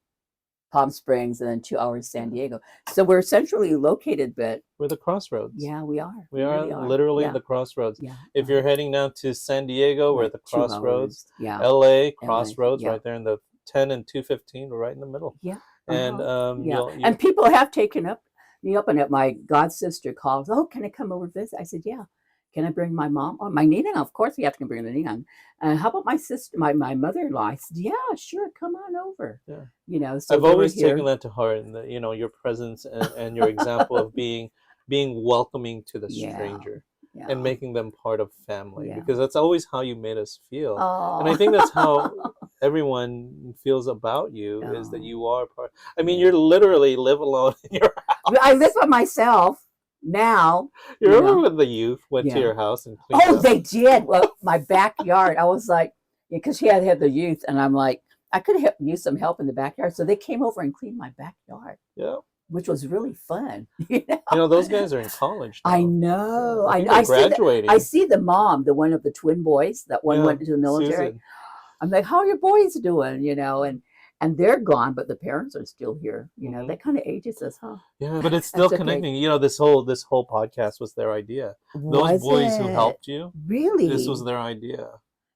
Palm Springs, and then 2 hours San Diego. So we're centrally located, but We're the crossroads. yeah, we are. We are really literally Yeah. the crossroads. Yeah. If you're heading down to San Diego, we're at the 2 crossroads. hours. Yeah. LA, crossroads, yeah. right there in the 10 and 215. We're right in the middle. Yeah. And Yeah. And people have taken me up on it. My god sister calls, oh, can I come over visit? I said, yeah. Can I bring my mom? Oh, my Nina? Of course we have to bring the Nina. How about my sister, my mother-in-law? I said, yeah, sure, come on over. Yeah. You know, so I've always taken that to heart, and your presence and your example of being welcoming to the stranger and making them part of family, because that's always how you made us feel. And I think that's how everyone feels about you, is that you are part. I mean, you're literally live alone in your house. I live by myself now. You remember when the youth went to your house and cleaned up? They did. Well, my backyard, I was like, because she had the youth, and I'm like, I could have used some help in the backyard. So they came over and cleaned my backyard. Yeah. Which was really fun. Those guys are in college now. I know. I graduating. I see the mom, the one of the twin boys, that one went into the military. Susan. I'm like, how are your boys doing? And they're gone, but the parents are still here. That kind of ages us, huh? Yeah, but it's still connecting. This whole podcast was their idea. Those boys who helped you, really, this was their idea.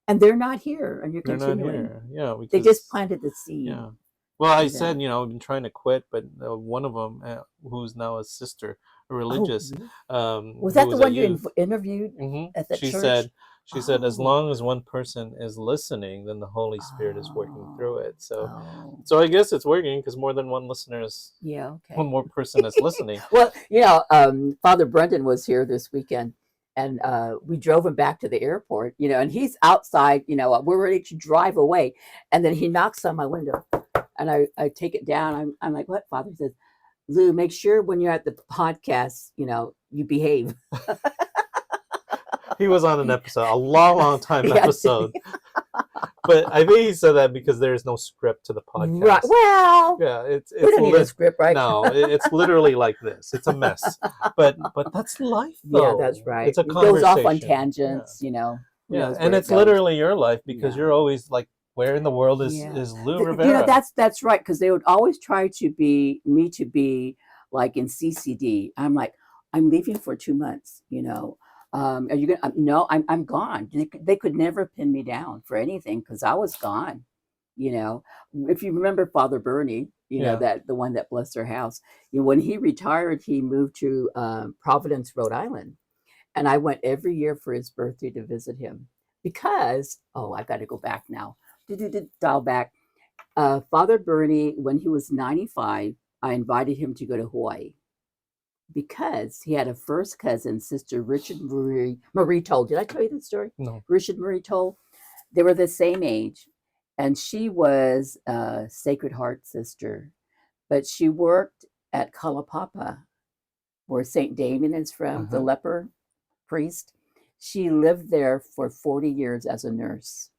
And they're not here, and you're continuing. Not here. Yeah, because they just planted the seed. Yeah. Well, I said, I've been trying to quit, but one of them, who's now a sister, a religious, was that the one you interviewed at the church? She said, as long as one person is listening, then the Holy Spirit is working through it. So I guess it's working, because more than one listener is, one more person is listening. Well, Father Brendan was here this weekend, and we drove him back to the airport, and he's outside, we're ready to drive away. And then he knocks on my window, and I take it down. I'm like, what, Father? He says, Lou, make sure when you're at the podcast, you behave. He was on an episode, a long time episode. But I think he said that because there is no script to the podcast. Right. Well, yeah, it's we don't need a script, right? No, it's literally like this. It's a mess. But that's life, though. Yeah, that's right. It's a it goes conversation. off on tangents, Yeah, and it's literally your life, because you're always like, where in the world is Lou Rivera? That's right, because they would always try to be like in CCD. I'm like, I'm leaving for 2 months. Are you gonna? No, I'm gone. They could never pin me down for anything, because I was gone. If you remember Father Bernie, that the one that blessed their house. When he retired, he moved to Providence, Rhode Island, and I went every year for his birthday to visit him, because I got to go back now. Dial back. Father Bernie, when he was 95, I invited him to go to Hawaii, because he had a first cousin, Sister Richard Marie Toll. Did I tell you the story? No. Richard Marie Toll. They were the same age, and she was a Sacred Heart sister, but she worked at Kalapapa, where St. Damien is from, the leper priest. She lived there for 40 years as a nurse.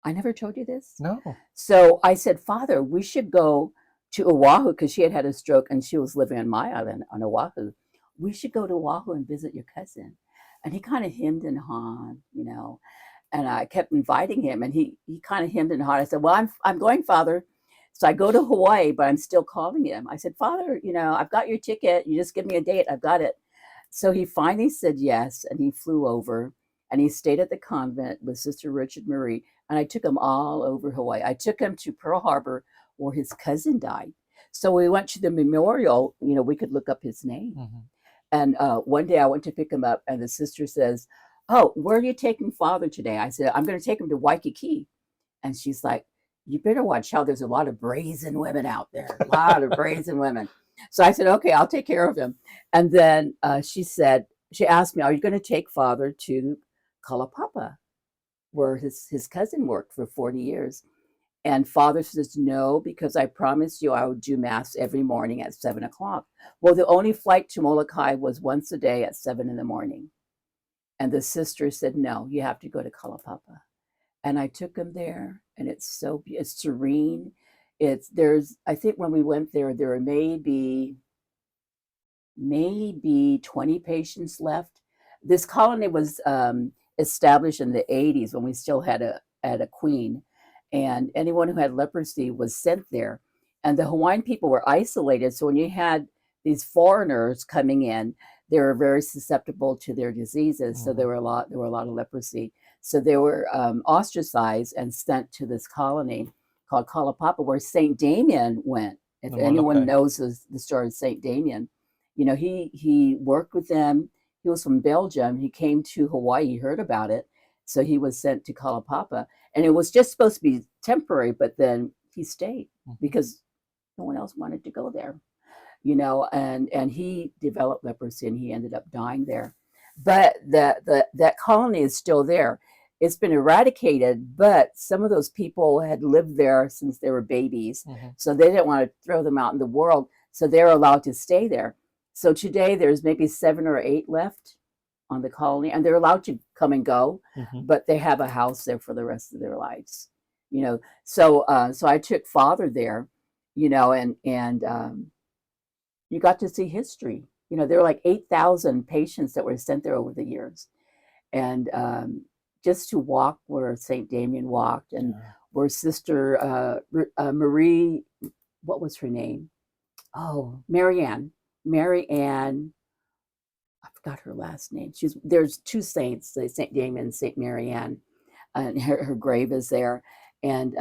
I never told you this? No. So I said, Father, we should go to Oahu, because she had a stroke and she was living on my island on Oahu. We should go to Oahu and visit your cousin. And he kind of hemmed and hawed, and I kept inviting him, and he kind of hemmed and hawed. I said, well, I'm going, Father. So I go to Hawaii, but I'm still calling him. I said, Father, I've got your ticket. You just give me a date. I've got it. So he finally said yes, and he flew over, and he stayed at the convent with Sister Richard Marie, and I took him all over Hawaii. I took him to Pearl Harbor, where his cousin died. So we went to the memorial, we could look up his name. And one day I went to pick him up, and the sister says, oh, where are you taking Father today? I said, I'm going to take him to Waikiki. And she's like, you better watch out. There's a lot of brazen women out there, a lot of brazen women. So I said, okay, I'll take care of him. And then she asked me, are you going to take Father to Kalapapa, where his cousin worked for 40 years? And Father says, no, because I promised you I would do Mass every morning at 7 o'clock. Well, the only flight to Molokai was once a day at 7 in the morning. And the sister said, no, you have to go to Kalapapa. And I took him there, and it's serene. I think when we went there were maybe 20 patients left. This colony was established in the 80s when we still had a queen, and anyone who had leprosy was sent there. And the Hawaiian people were isolated, so when you had these foreigners coming in, they were very susceptible to their diseases. So there were a lot of leprosy. So they were ostracized and sent to this colony called Kalapapa, where Saint Damien went. If anyone knows the story of Saint Damien, he worked with them. He was from Belgium. He came to Hawaii. He heard about it, so he was sent to Kalapapa, and it was just supposed to be temporary. But then he stayed because no one else wanted to go there, and he developed leprosy, and he ended up dying there. But that colony is still there. It's been eradicated, but some of those people had lived there since they were babies, so they didn't want to throw them out in the world, so they're allowed to stay there. So today there's maybe 7 or 8 left on the colony, and they're allowed to come and go, but they have a house there for the rest of their lives. So I took Father there, and you got to see history. There were like 8,000 patients that were sent there over the years, and just to walk where Saint Damien walked, and where Sister Marie, what was her name? Oh, Marianne, I forgot her last name. There's 2 saints, Saint Damien and Saint Marianne, and her grave is there. And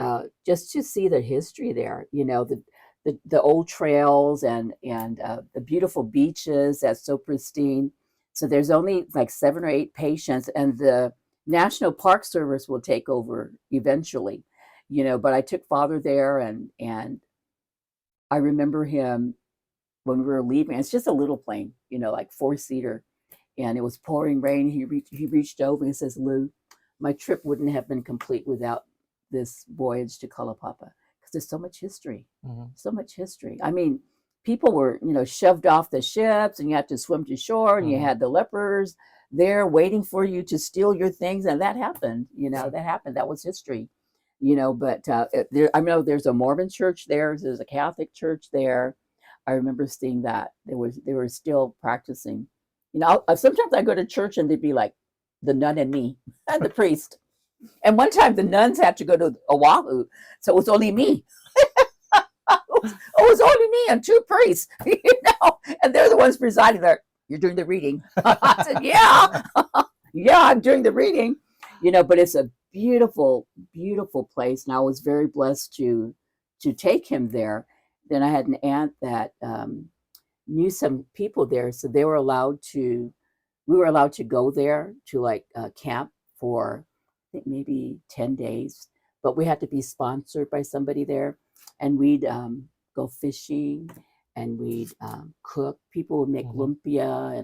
just to see the history there, the old trails and the beautiful beaches that's so pristine. So there's only like 7 or 8 patients, and the National Park Service will take over eventually, But I took Father there, and I remember him when we were leaving. It's just a little plane, like 4-seater, and it was pouring rain. He reached over and says, "Lou, my trip wouldn't have been complete without this voyage to Kalapapa, because there's so much history, so much history. I mean, people were, shoved off the ships, and you had to swim to shore, and you had the lepers there waiting for you to steal your things, and that happened. That happened. That was history. But I know there's a Mormon church there. There's a Catholic church there. I remember seeing that they were still practicing. Sometimes I go to church and they'd be like the nun and me and the priest. And one time the nuns had to go to Oahu, so it was only me. It was only me and 2 priests, and they're the ones presiding there. You're doing the reading. I said, yeah, I'm doing the reading. But it's a beautiful, beautiful place, and I was very blessed to take him there. Then I had an aunt that knew some people there, so we were allowed to go there to camp for, I think, maybe 10 days, but we had to be sponsored by somebody there, and we'd go fishing, and we'd cook. People would make lumpia,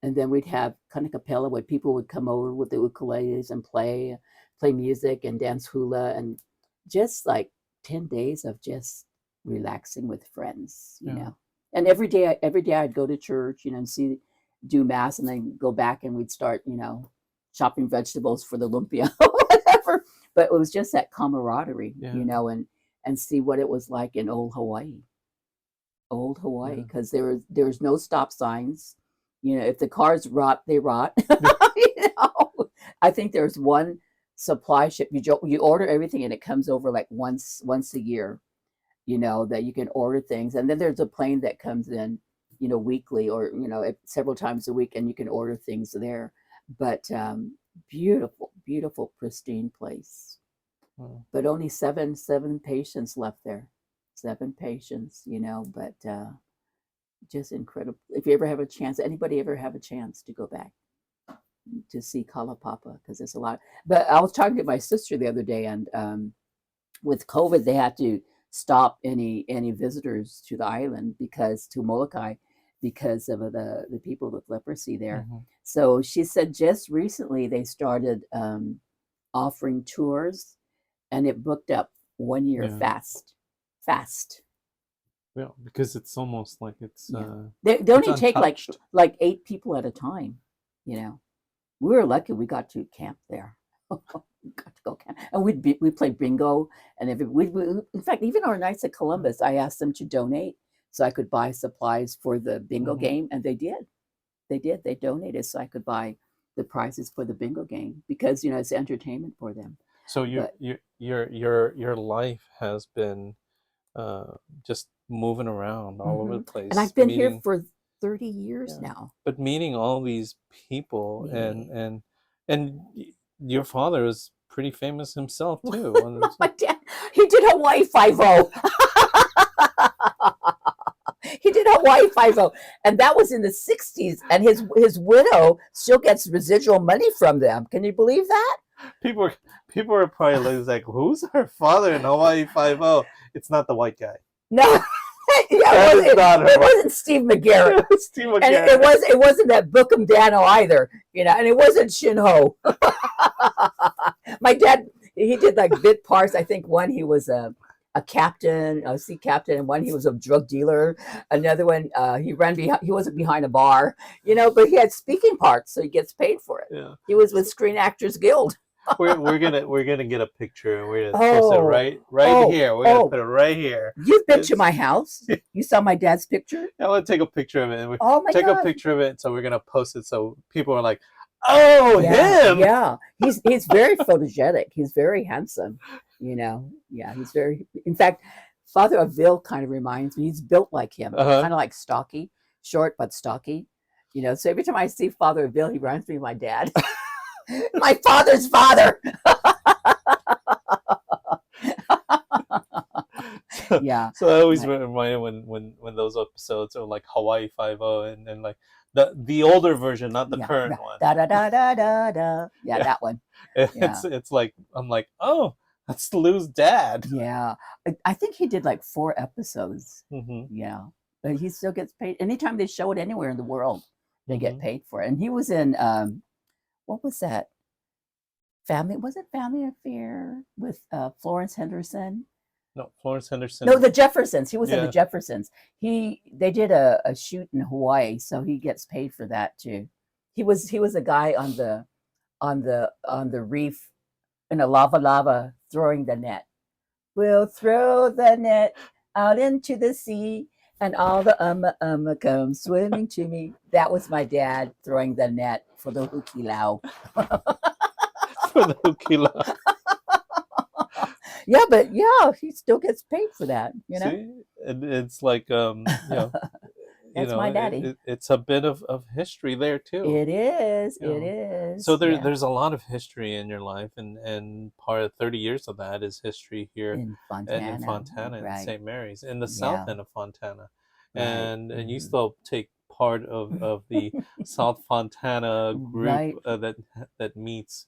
and then we'd have kind of capella where people would come over with the ukuleles and play music and dance hula, and just like 10 days of just relaxing with friends, And every day I'd go to church, and do mass, and then go back, and we'd start, chopping vegetables for the lumpia or whatever. But it was just that camaraderie, and see what it was like in old Hawaii, because there was no stop signs. If the cars rot, they rot. I think there's one supply ship. You order everything, and it comes over like once a year. That you can order things, and then there's a plane that comes in, weekly, or several times a week, and you can order things there. But beautiful, beautiful, pristine place. But only seven patients left there. 7 patients, but just incredible. If you ever have a chance, anybody ever have a chance to go back to see Kalapapa, because there's a lot. But I was talking to my sister the other day, and with COVID, they had to stop any visitors to the island, to Molokai, because of the people with leprosy there. So she said just recently they started offering tours, and it booked up 1 year fast. Yeah, because it's almost like it's they only take like 8 people at a time. We were lucky we got to camp there. Got to go camp, and we played bingo, and in fact, even our nights at Columbus, I asked them to donate so I could buy supplies for the bingo game, and they did. They donated so I could buy the prizes for the bingo game because it's entertainment for them. So But your life has been uh, just moving around all over hmm the and place, I've been here meeting, for 30 years yeah, now. but meeting all these people, Yeah. and your father is pretty famous himself too. My dad, he did Hawaii 5-0. He did Hawaii 5-0, and that was in the 60s. And his widow still gets residual money from them. Can you believe that? people are people are probably like, who's her father in Hawaii 5-0? It's not the white guy. No, yeah, That is not her. it wasn't Steve McGarrett, Steve and McGarrett. it wasn't that Bookham Dano either, and it wasn't Shinho. My dad, he did like bit parts. I think one he was a captain, a sea captain, and one he was a drug dealer. Another one he ran behind. He wasn't behind a bar, but he had speaking parts, so he gets paid for it. Yeah. He was with Screen Actors Guild. we're gonna get a picture and we're gonna post it Oh, right here. We're gonna put it right here. You've been to my house. You saw my dad's picture. I want to take a picture of it. And we Oh my take God. a picture of it, so we're gonna post it so people are like, "Oh, Yeah, him!" yeah. He's very photogenic. He's very handsome. Yeah. He's very. In fact, Father Avil kind of reminds me. He's built like him, Uh-huh. kind of like stocky, short but stocky. So every time I see Father Avil, he reminds me of my dad, my father's father. Yeah. So I always Right. reminded when those episodes are like Hawaii 5-0 and then like the older version, not the Yeah. current one. Da da da da da da. Yeah, Yeah. that one. It's like I'm like, oh, that's Lou's dad. Yeah. I think he did like 4 episodes. Hmm. Yeah. But he still gets paid. Anytime they show it anywhere in the world, they get Mhm. paid for it. And he was in what was that? Was it Family Affair with Florence Henderson? No, Florence Henderson. No, the Jeffersons. He was in the Yeah. Jeffersons. They did a shoot in Hawaii, so he gets paid for that too. He was a guy on the reef in a lava throwing the net. We'll throw the net out into the sea, and all the come swimming to me. That was my dad throwing the net for the hukilau. For the Hukila. Yeah, but yeah, he still gets paid for that. See, it's like That's my daddy. it's a bit of history there too. It is. You It know. is. So Yeah. there's a lot of history in your life, and part of 30 years of that is history here In and in Fontana, Fontana and right? St. Mary's in the south Yeah, end of Fontana, right. and you still take part of the South Fontana group Right. that meets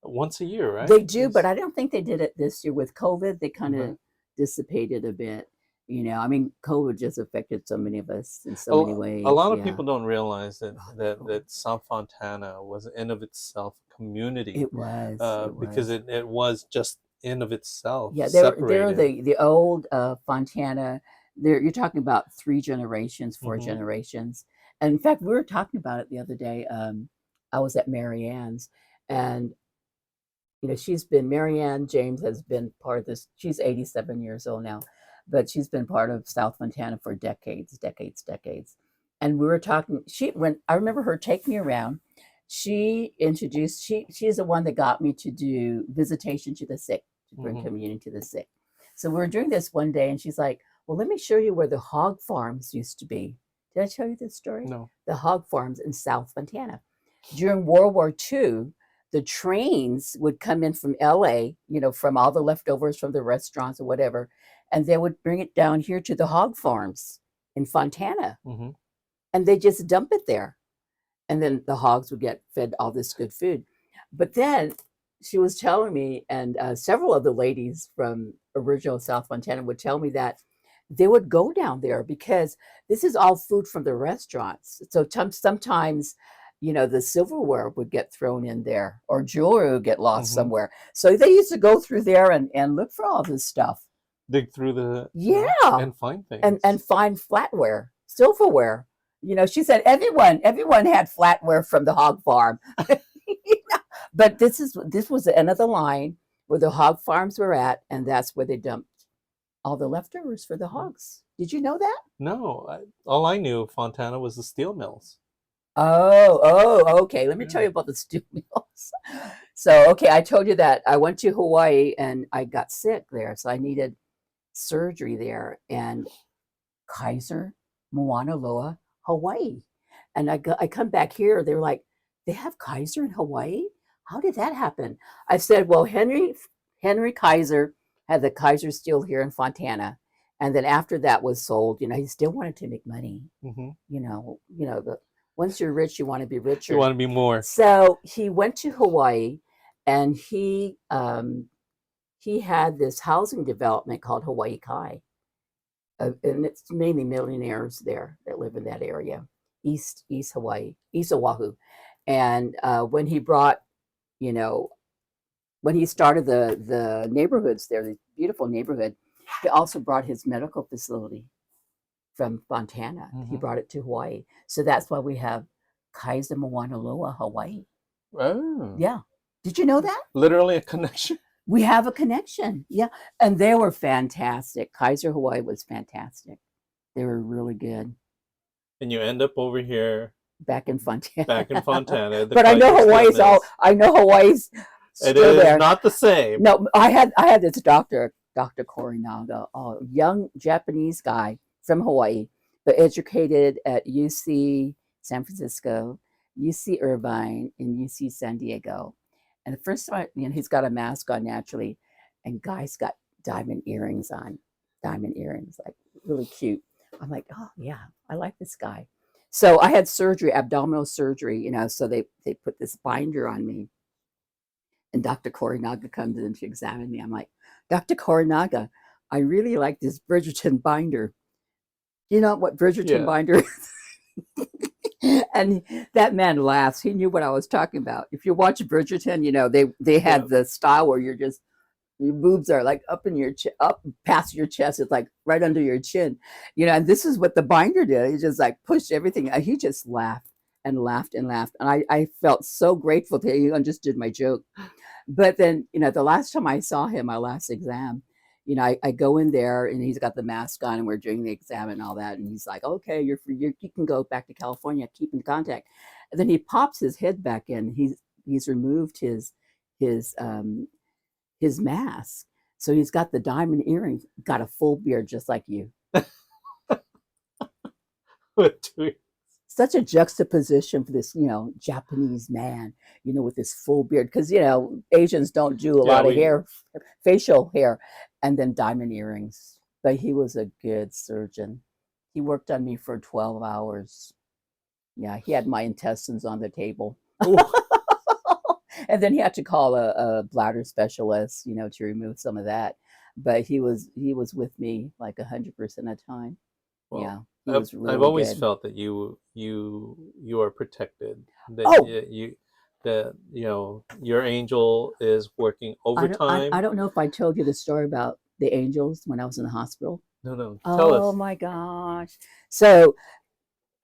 once a year, right? They do, but I don't think they did it this year with COVID. They kind Uh-huh. of dissipated a bit. I mean, COVID just affected so many of us in so many ways. A lot of Yeah. people don't realize that Oh, that South Fontana was in of itself a community, it was. because it was just in of itself Yeah, they're separated. the old Fontana. You're talking about 3 generations, 4 Hmm. generations. And in fact, we were talking about it the other day. I was at Mary Ann's, and Mary Ann James has been part of this. She's 87 years old now, but she's been part of South Montana for decades, decades, decades. And we were talking. I remember her taking me around. She's the one that got me to do visitation to the sick, to bring Hmm. communion to the sick. So we were doing this one day, and she's like, "Well, let me show you where the hog farms used to be." Did I tell you this story? No. The hog farms in South Montana. During World War II, the trains would come in from LA, from all the leftovers from the restaurants or whatever, and they would bring it down here to the hog farms in Fontana, Hmm. and they just dump it there. And then the hogs would get fed all this good food. But then she was telling me, and several of the ladies from original South Montana would tell me that they would go down there because this is all food from the restaurants. So sometimes, the silverware would get thrown in there or jewelry would get lost Hmm. somewhere. So they used to go through there and look for all this stuff. Dig through the Yeah. and find things. And find flatware, silverware. She said everyone had flatware from the hog farm. But this was the end of the line where the hog farms were at, and that's where they dumped all the leftovers for the hogs. Did you know that? No, all I knew of Fontana was the steel mills. Okay. Let me tell Yeah. you about the stew meals. So, okay, I told you that I went to Hawaii and I got sick there, so I needed surgery there. And Kaiser, Mauna Loa, Hawaii. And I come back here, they're like, they have Kaiser in Hawaii? How did that happen? I said, well, Henry Kaiser had the Kaiser Steel here in Fontana. And then after that was sold, he still wanted to make money. Hmm. The once you're rich, you want to be You richer. want to be more. So he went to Hawaii and he had this housing development called Hawaii Kai, and it's mainly millionaires there that live in that area, East Hawaii, East Oahu. And you know, when he started the neighborhoods there, the beautiful neighborhood, he also brought his medical facility from Fontana. He Hmm. brought it to Hawaii, so that's why we have Kaiser Mauna Loa, Hawaii. Oh, Yeah, did you know that? literally a connection. We have a connection. Yeah, and they were fantastic. Kaiser Hawaii was fantastic. They were really good. And you end up over here Back in Fontana. back in Fontana, the But I know Kaiser Steel Hawaii's Mills. It still is there. not the same. No, I had this doctor, Dr. Korinaga, a young Japanese guy from Hawaii, but educated at UC San Francisco, UC Irvine, and UC San Diego. And the first time, he's got a mask on naturally, and guy's got diamond earrings, like really cute. I'm like, oh yeah, I like this guy. So I had surgery, abdominal surgery, so they put this binder on me. And Dr. Korinaga comes in to examine me. I'm like, Dr. Korinaga, I really like this Bridgerton binder. You know what Bridgerton Yeah. binder is? And that man laughs. He knew what I was talking about. If you watch Bridgerton, they Yeah. had the style where your boobs are like up in your up past your chest. It's like right under your chin, and this is what the binder did. He just like pushed everything. He just laughed and laughed and laughed, and I felt so grateful to him. He understood my joke. But then, the last time I saw him, my last exam, I go in there and he's got the mask on and we're doing the exam and all that. And he's like, okay, you're free. You can go back to California, keep in contact. And then he pops his head back in. He's removed his his mask. So he's got the diamond earrings, got a full beard just like you. Such a juxtaposition for this, Japanese man, with this full beard, because Asians don't do a Yeah, lot of hair, facial hair, and then diamond earrings. But he was a good surgeon. He worked on me for 12 hours. Yeah, he had my intestines on the table. And then he had to call a bladder specialist, to remove some of that. But he was with me like 100% of the time. well, Yeah, he I've was I've really always good. felt that you are protected. That Oh, your angel is working I overtime. don't know if I told you the story about the angels when I was in the hospital. No, no, tell Oh us. my gosh. So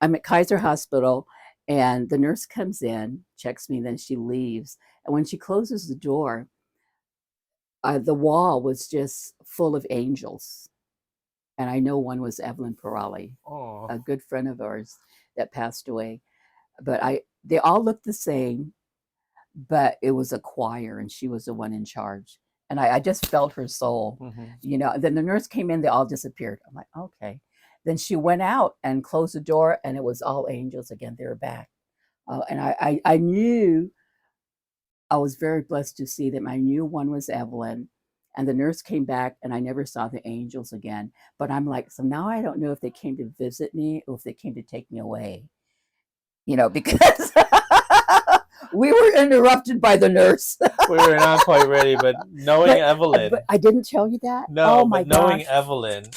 I'm at Kaiser Hospital and the nurse comes in, checks me, then she leaves. And when she closes the door, the wall was just full of angels. And I know one was Evelyn Pirali, Oh, a good friend of ours that passed away. But they all looked the same, but it was a choir and she was the one in charge. And I just felt her soul, hmm. Then the nurse came in, they all disappeared. I'm like, okay. Then she went out and closed the door, and it was all angels again. They were back. And I knew I was very blessed to see them. I knew one was Evelyn, and the nurse came back, and I never saw the angels again. But I'm like, so now I don't know if they came to visit me or if they came to take me away, because we were interrupted by the nurse. We were not quite ready, but knowing But Evelyn, I didn't tell you that. no, Oh my but knowing gosh.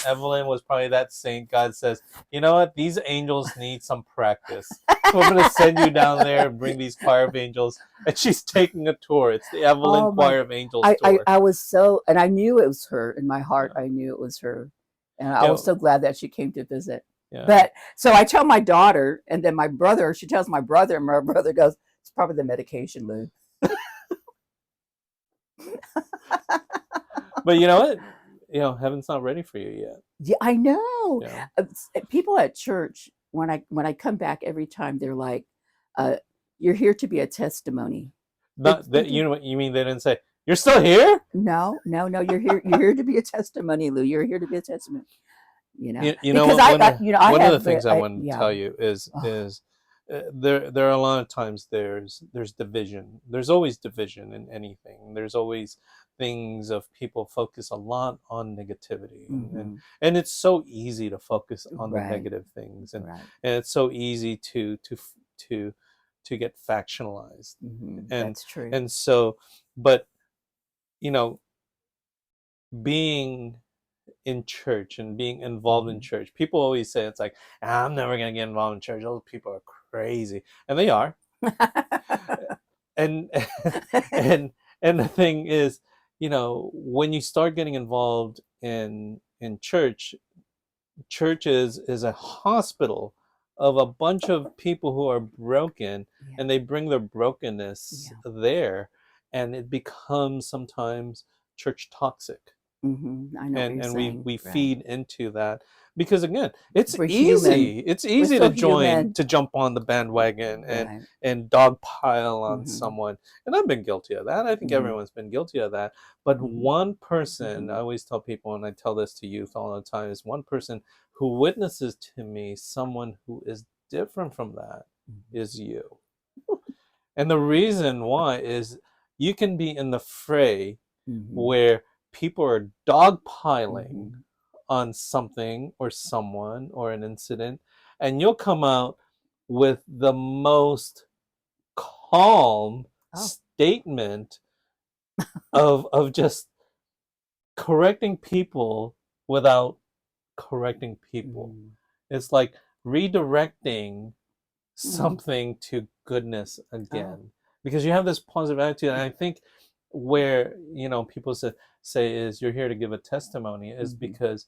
Evelyn was probably that saint. God says, you know what? These angels need some practice. So I'm going to send you down there and bring these choir of angels. And she's taking a tour. It's the Evelyn Oh my. Choir of Angels tour. I was so, and I knew it was her in my heart. Yeah, I knew it was her, and I yeah, was so glad that she came to visit. yeah. But so I tell my daughter, and then my brother. She tells my brother, and my brother goes, "It's probably the medication, Lou." But you know what? Heaven's not ready for you yet. Yeah, I know. Yeah. People at church, when I come back every time, they're like, You're here to be a testimony. Not that you know what you mean. They didn't say you're still here. No, no, no. You're here. You're here to be a testimony, Lou. You're here to be a testimony. You know Because what? I One of the have, things I want to yeah. tell you is there are a lot of times there's division. There's always division in anything. There's always things of people focus a lot on negativity, and it's so easy to focus on the negative things, and it's so easy to get factionalized, and That's true. and so, but you know, being in church and being involved in church, people always say it's like, I'm never gonna get involved in church, those people are crazy, and they are. and and the thing is, when you start getting involved in church, church is a hospital of a bunch of people who are broken, and they bring their brokenness there, and it becomes sometimes church toxic. I know what you're saying. We feed into that because, again, it's We're easy. human. It's easy to human. jump on the bandwagon and dogpile on someone. And I've been guilty of that. I think everyone's been guilty of that. But one person, I always tell people, and I tell this to youth all the time, is one person who witnesses to me someone who is different from that is you. And the reason why is you can be in the fray where people are dogpiling on something or someone or an incident, and you'll come out with the most calm statement of just correcting people without correcting people. It's like redirecting something to goodness again, because you have this positive attitude. And I think where people say is you're here to give a testimony is because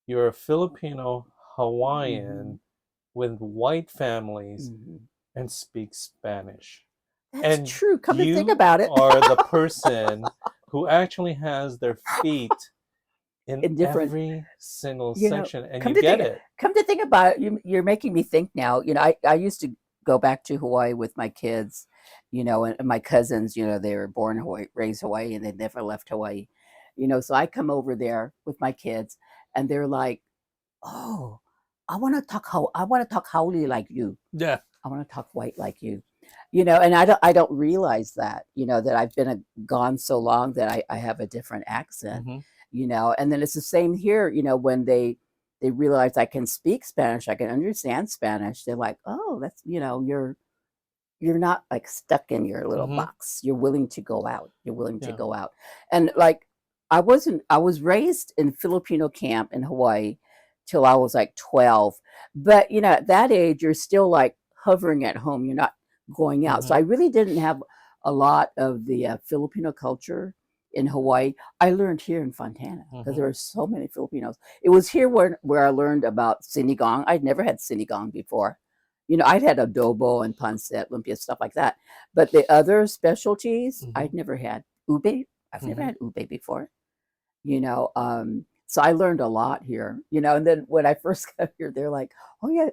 you're a Filipino Hawaiian with white families and speak Spanish. That's true. Come to think about it. You are the person who actually has their feet in different, every single section, and you get it. Come to think about it, you're making me think now. I used to go back to Hawaii with my kids, and my cousins, they were born Hawaii, raised Hawaii, and they never left Hawaii. So I come over there with my kids, and they're like, "Oh, I want to talk Haole like you. Yeah, I want to talk white like you." And I don't realize that, that I've been gone so long that I have a different accent. And then it's the same here, when they realize I can speak Spanish, I can understand Spanish. They're like, oh, that's, you're not like stuck in your little box. You're willing to go out. You're willing to go out. And like, I was raised in Filipino camp in Hawaii till I was like 12. But, at that age, you're still like hovering at home. You're not going out. So I really didn't have a lot of the Filipino culture in Hawaii. I learned here in Fontana because there are so many Filipinos. It was here where I learned about sinigang. I'd never had sinigang before. I'd had adobo and pancit, lumpia, stuff like that. But the other specialties, I'd never had. Ube, I've never had ube before. So I learned a lot here. And then when I first got here, they're like, oh yeah,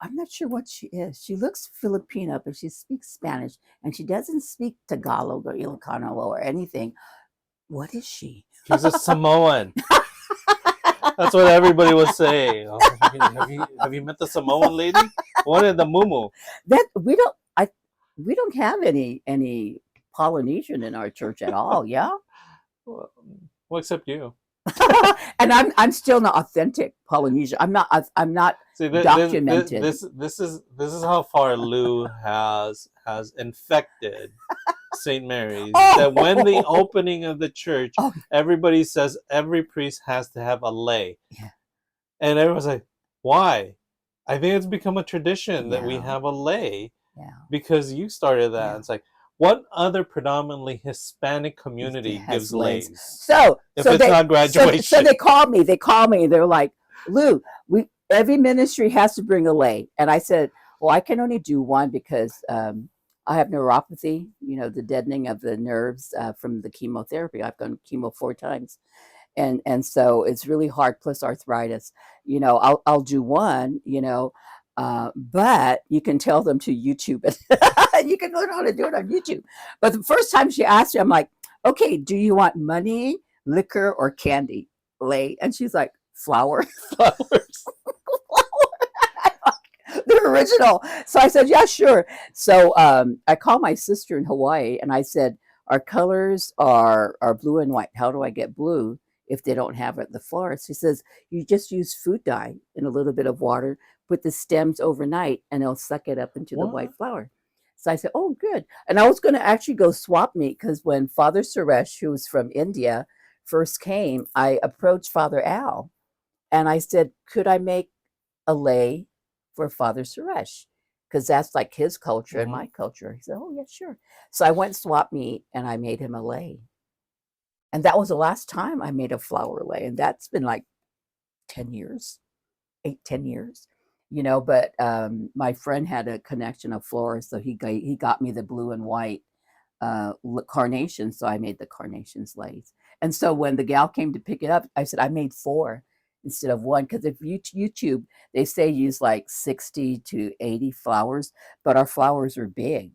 I'm not sure what she is. She looks Filipino, but she speaks Spanish, and she doesn't speak Tagalog or Ilocano or anything. What is she? She's a Samoan. That's what everybody was saying. Oh, have you met the Samoan lady? What is the mumu? That we don't have any Polynesian in our church at all. Yeah. Well, except you. And I'm still not authentic Polynesian. I'm not documented. This is how far Lou has infected St. Mary's. That when the opening of the church, everybody says every priest has to have a lay. Yeah. And everyone's like, why? I think it's become a tradition that we have a lay because you started that. Yeah. It's like, what other predominantly Hispanic community gives lays? So if it's not graduation. So they called me. They're like, Lou, every ministry has to bring a lay. And I said, well, I can only do one because I have neuropathy, the deadening of the nerves from the chemotherapy. I've gone chemo 4 times. And so it's really hard, plus arthritis. I'll do one, But you can tell them to YouTube it. You can learn how to do it on YouTube. But the first time she asked me, I'm like, okay, do you want money, liquor, or candy? Lay. And she's like, flour. Flowers. The original. So I said, yeah, sure. So I called my sister in Hawaii and I said, our colors are blue and white. How do I get blue if they don't have it in the florist? She says, you just use food dye in a little bit of water, put the stems overnight, and they'll suck it up into the What? white flower. So I said, oh, good. And I was going to actually go swap meet because when Father Suresh, who was from India, first came, I approached Father Al and I said, could I make a lei for Father Suresh? Because that's like his culture and my culture. He said, oh, yeah, sure. So I went swap meet and I made him a lei. And that was the last time I made a flower lei. And that's been like 10 years, 10 years. But my friend had a connection of florists, so he got me the blue and white carnations, so I made the carnations leis. And so when the gal came to pick it up, I said I made 4 instead of 1, because if YouTube, they say use like 60 to 80 flowers, but our flowers are big,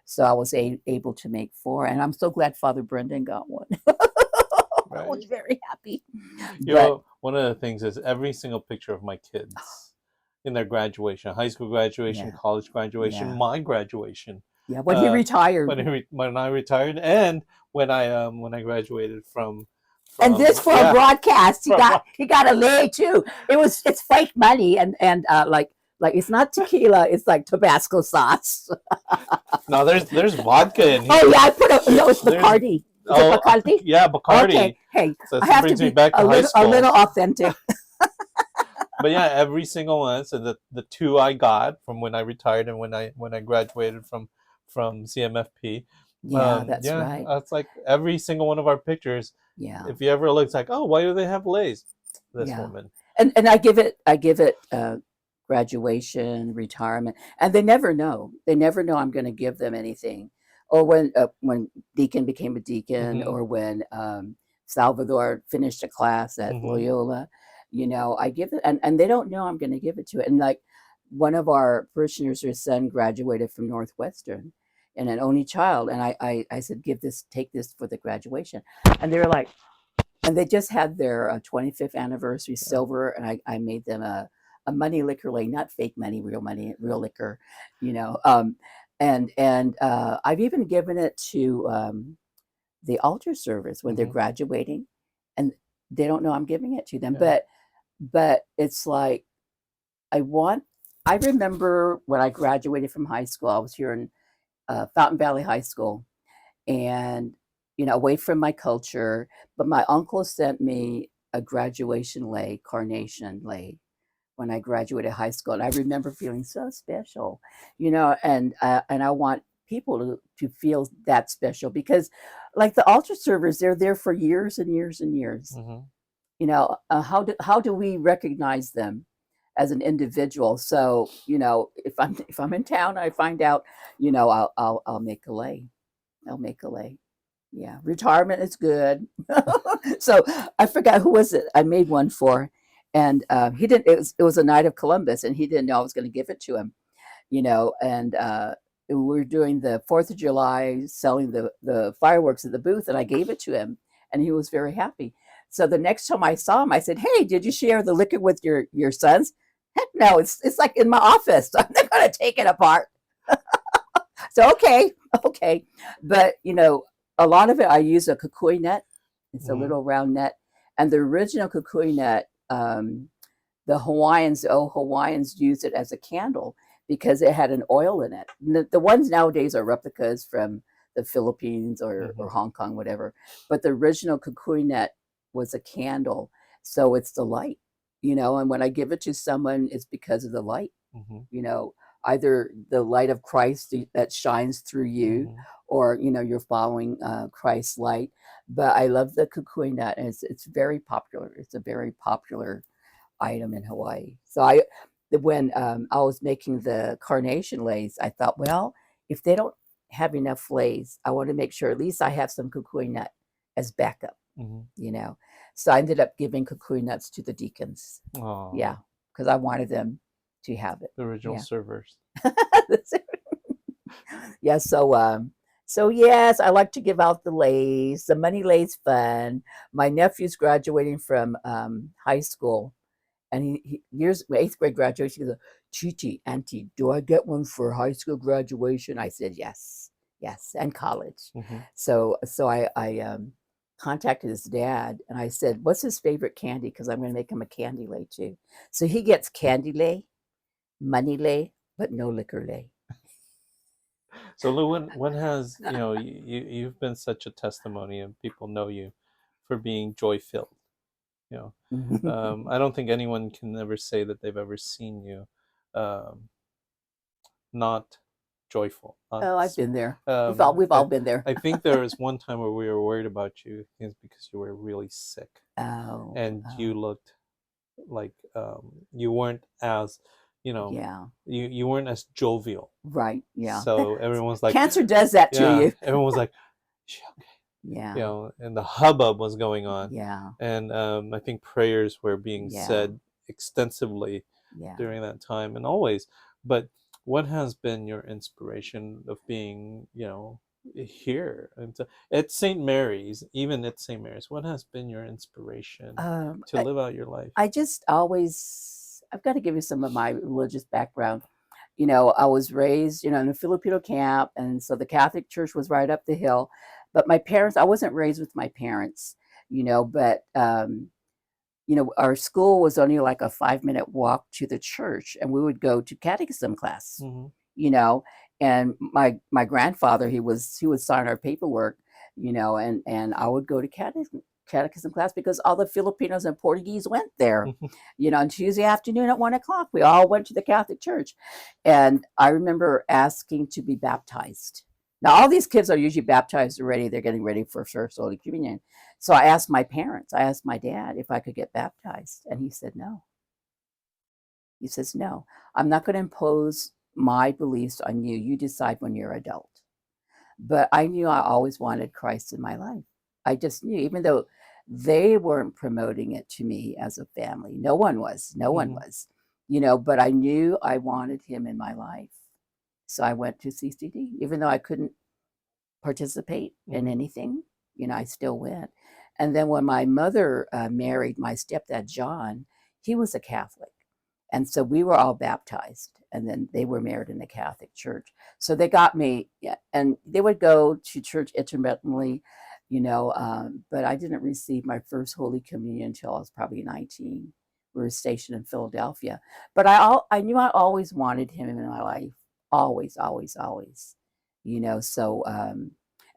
so I was able to make 4, and I'm so glad Father Brendan got one. I was very happy. One of the things is every single picture of my kids in their graduation, high school graduation, college graduation, my graduation. Yeah, when he retired. When I retired, and when I graduated from and this for a broadcast, he got a lei too. It's fake money, and like it's not tequila, it's like Tabasco sauce. No, there's vodka in here. Oh yeah, it's Bacardi. Is it Bacardi? Yeah, Bacardi. Okay, hey, so I have to be a little authentic. But yeah, every single one. So the 2 I got from when I retired and when I graduated from CMFP. Yeah, that's right. It's like every single one of our pictures. Yeah. If you ever look, it's like, oh, why do they have leis? This woman. And I give it graduation, retirement, and they never know. They never know I'm going to give them anything. Or when Deacon became a deacon, or when Salvador finished a class at Loyola, I give it, and they don't know I'm going to give it to it. And like one of our parishioners, her son graduated from Northwestern, and an only child, and I said, take this for the graduation, and they were like, and they just had their 25th anniversary silver, and I made them a money liquor lei, not fake money, real liquor, and I've even given it to the altar service when they're graduating, and they don't know I'm giving it to them. But it's like I remember when I graduated from high school, I was here in Fountain Valley High School, and away from my culture, but my uncle sent me a graduation lei, carnation lei, when I graduated high school, and I remember feeling so special, and I want people to feel that special, because like the altar servers, they're there for years and years and years. How do we recognize them as an individual? So if I'm in town, I find out, I'll make a lei. I'll make a lei. Yeah, retirement is good. So I forgot who was it I made one for, and he didn't. It was a night of Columbus, and he didn't know I was going to give it to him. And we were doing the 4th of July, selling the fireworks at the booth, and I gave it to him, and he was very happy. So the next time I saw him, I said, "Hey, did you share the liquor with your sons?" Heck no, it's like in my office. I'm not going to take it apart. So okay, but a lot of it, I use a kukui net. It's a little round net. And the original kukui net, the Hawaiians used it as a candle because it had an oil in it. The ones nowadays are replicas from the Philippines or Hong Kong, whatever. But the original kukui net was a candle. So it's the light, and when I give it to someone, it's because of the light, either the light of Christ that shines through you, or you're following Christ's light. But I love the kukui net, and it's very popular. It's a very popular item in Hawaii. So when I was making the carnation leis, I thought, well, if they don't have enough leis, I want to make sure at least I have some kukui net as backup. So I ended up giving kukui nuts to the deacons. Aww. Yeah, because I wanted them to have it. The original Yeah. servers. Yeah. So yes, I like to give out the lays. The money lay's fun. My nephew's graduating from high school, and he years 8th grade graduation. He goes, Chichi, Auntie, do I get one for high school graduation? I said yes, yes, and college. Hmm. So I contacted his dad, and I said, what's his favorite candy? Because I'm going to make him a candy lay too. So he gets candy lay, money lay, but no liquor lay. So Lou, when has you've been such a testimony, and people know you for being joy filled. I don't think anyone can ever say that they've ever seen you um, not joyful. Oh, I've been there. Um, We've all I, been there. I think there was one time where we were worried about you is because you were really sick Oh, and oh, you looked like you weren't as yeah, you weren't as jovial. right, yeah. So everyone's like, Cancer does that to yeah, you. everyone was like, "Is she okay?" Yeah, And the hubbub was going on, yeah, and I think prayers were being yeah, said extensively yeah. during that time and always. But what has been your inspiration of being, here and at St. Mary's, even at St. Mary's? What has been your inspiration Um, to I, live out your life? I just always, I've got to give you some of my religious background. I was raised, in a Filipino camp, and so the Catholic Church was right up the hill. But my parents, I wasn't raised with my parents, but our school was only like a 5-minute walk to the church, and we would go to catechism class, Hmm. you know, and my grandfather, he would sign our paperwork, and I would go to catechism class because all the Filipinos and Portuguese went there, on Tuesday afternoon at 1 o'clock. We all went to the Catholic Church, and I remember asking to be baptized. Now all these kids are usually baptized already; they're getting ready for First Holy Communion. So I asked my parents, I asked my dad if I could get baptized, and he said no. He says, no, I'm not going to impose my beliefs on you. You decide when you're adult. But I knew I always wanted Christ in my life. I just knew, even though they weren't promoting it to me as a family. No one was. No one Hmm. was. But I knew I wanted him in my life. So I went to CCD, even though I couldn't participate in Hmm. anything. I still went. And then when my mother married my stepdad, John, he was a Catholic. And so we were all baptized, and then they were married in the Catholic Church. So they got me, yeah, and they would go to church intermittently, but I didn't receive my first Holy Communion until I was probably 19. We were stationed in Philadelphia. But I knew I always wanted him in my life. Always, always, always.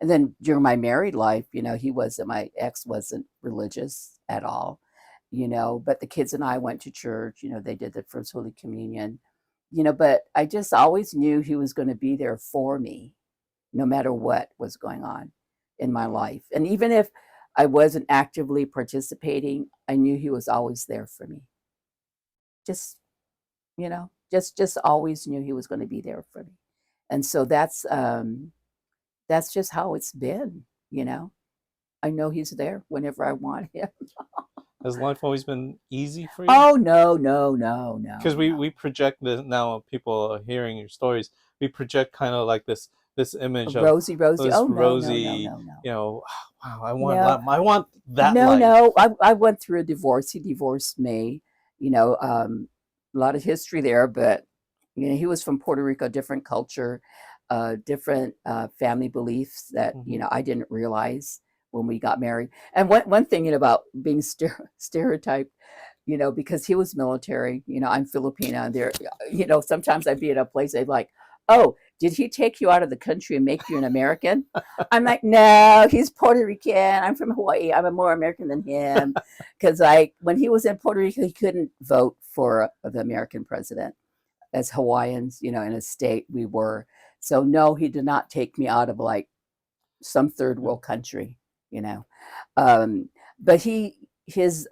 And then during my married life, my ex wasn't religious at all, but the kids and I went to church, they did the first Holy Communion, but I just always knew he was going to be there for me, no matter what was going on in my life. And even if I wasn't actively participating, I knew he was always there for me. Just, just always knew he was going to be there for me. And so that's just how it's been, you know. I know he's there whenever I want him. Has life always been easy for you? Oh no, no, no, Because no, we no. project this now. People are hearing your stories. We project kind of like this image of Rosy, rosy. this Oh no, no, no, rosy, no, no. wow, No, I want that no, life. no. I went through a divorce. He divorced me. You know, a lot of history there, but he was from Puerto Rico, different culture, different family beliefs that Hmm. I didn't realize when we got married. And one thing about being stereotyped, because he was military. I'm Filipina, and there, sometimes I'd be at a place they'd like, oh, did he take you out of the country and make you an American? I'm like, no, he's Puerto Rican. I'm from Hawaii. I'm a more American than him. Because when he was in Puerto Rico, he couldn't vote for the American president. As Hawaiians, in a state we were. So no, he did not take me out of like some third Yeah. world country, you know. Um, but his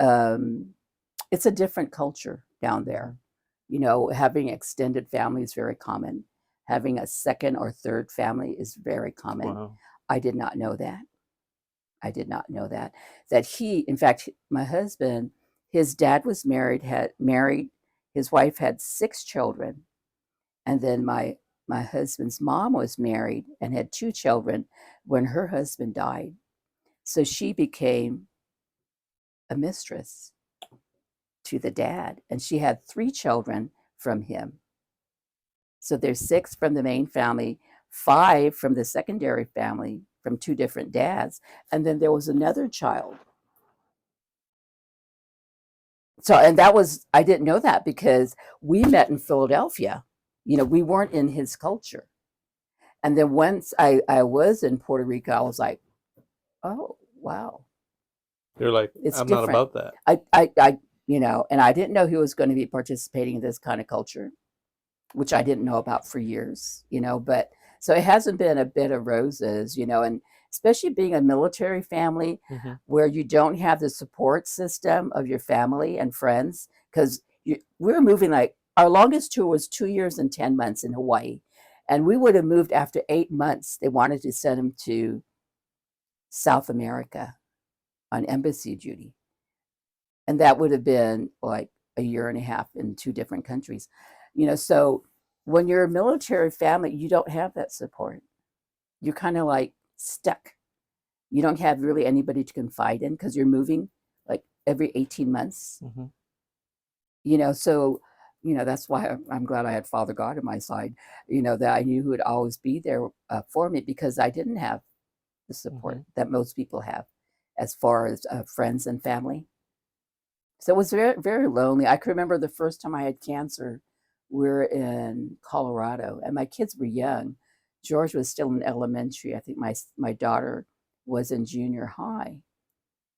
it's a different culture down Hmm. there. Having extended family is very common. Having a second or third family is very common. Wow. I did not know that. I did not know that. In fact, my husband, his dad was married, had married His wife had 6 children. And then my husband's mom was married and had 2 children when her husband died. So she became a mistress to the dad, and she had 3 children from him. So there's 6 from the main family, 5 from the secondary family from 2 different dads, and then there was another child. So, and that was, I didn't know that because we met in Philadelphia. We weren't in his culture. And then once I was in Puerto Rico, I was like, oh, wow. You're like, It's I'm not different. about that. I and I didn't know he was going to be participating in this kind of culture, which I didn't know about for years, but so it hasn't been a bed of roses, and especially being a military family Mhm. where you don't have the support system of your family and friends, because we're moving, like our longest tour was 2 years and 10 months in Hawaii. And we would have moved after 8 months. They wanted to send him to South America on embassy duty. And that would have been like a year and a half in 2 different countries. So when you're a military family, you don't have that support. You're kind of like stuck. You don't have really anybody to confide in because you're moving like every 18 months. Mhm. So that's why I'm glad I had Father God on my side, that I knew who would always be there for me, because I didn't have the support Mhm. that most people have as far as friends and family. So it was very, very lonely. I can remember the first time I had cancer, we were in Colorado, and my kids were young. George was still in elementary. I think my daughter was in junior high,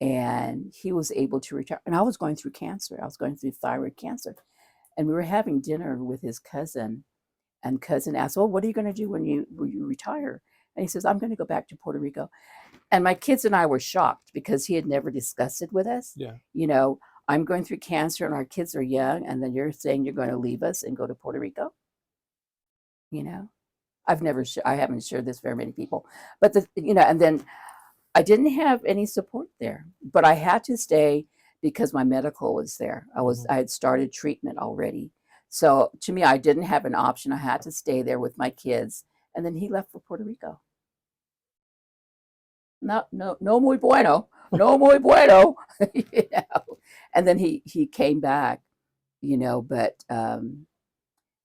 and he was able to retire. And I was going through cancer. I was going through thyroid cancer. And we were having dinner with his cousin, and cousin asked, "Well, what are you going to do when you retire?" And he says, "I'm going to go back to Puerto Rico." And my kids and I were shocked because he had never discussed it with us. Yeah. I'm going through cancer and our kids are young, and then you're saying you're going to leave us and go to Puerto Rico. I haven't shared this very many people, but and then I didn't have any support there, but I had to stay because my medical was there. Mhm. I had started treatment already. So to me, I didn't have an option. I had to stay there with my kids. And then he left for Puerto Rico. No, no, no muy bueno. No muy bueno. And then he came back, but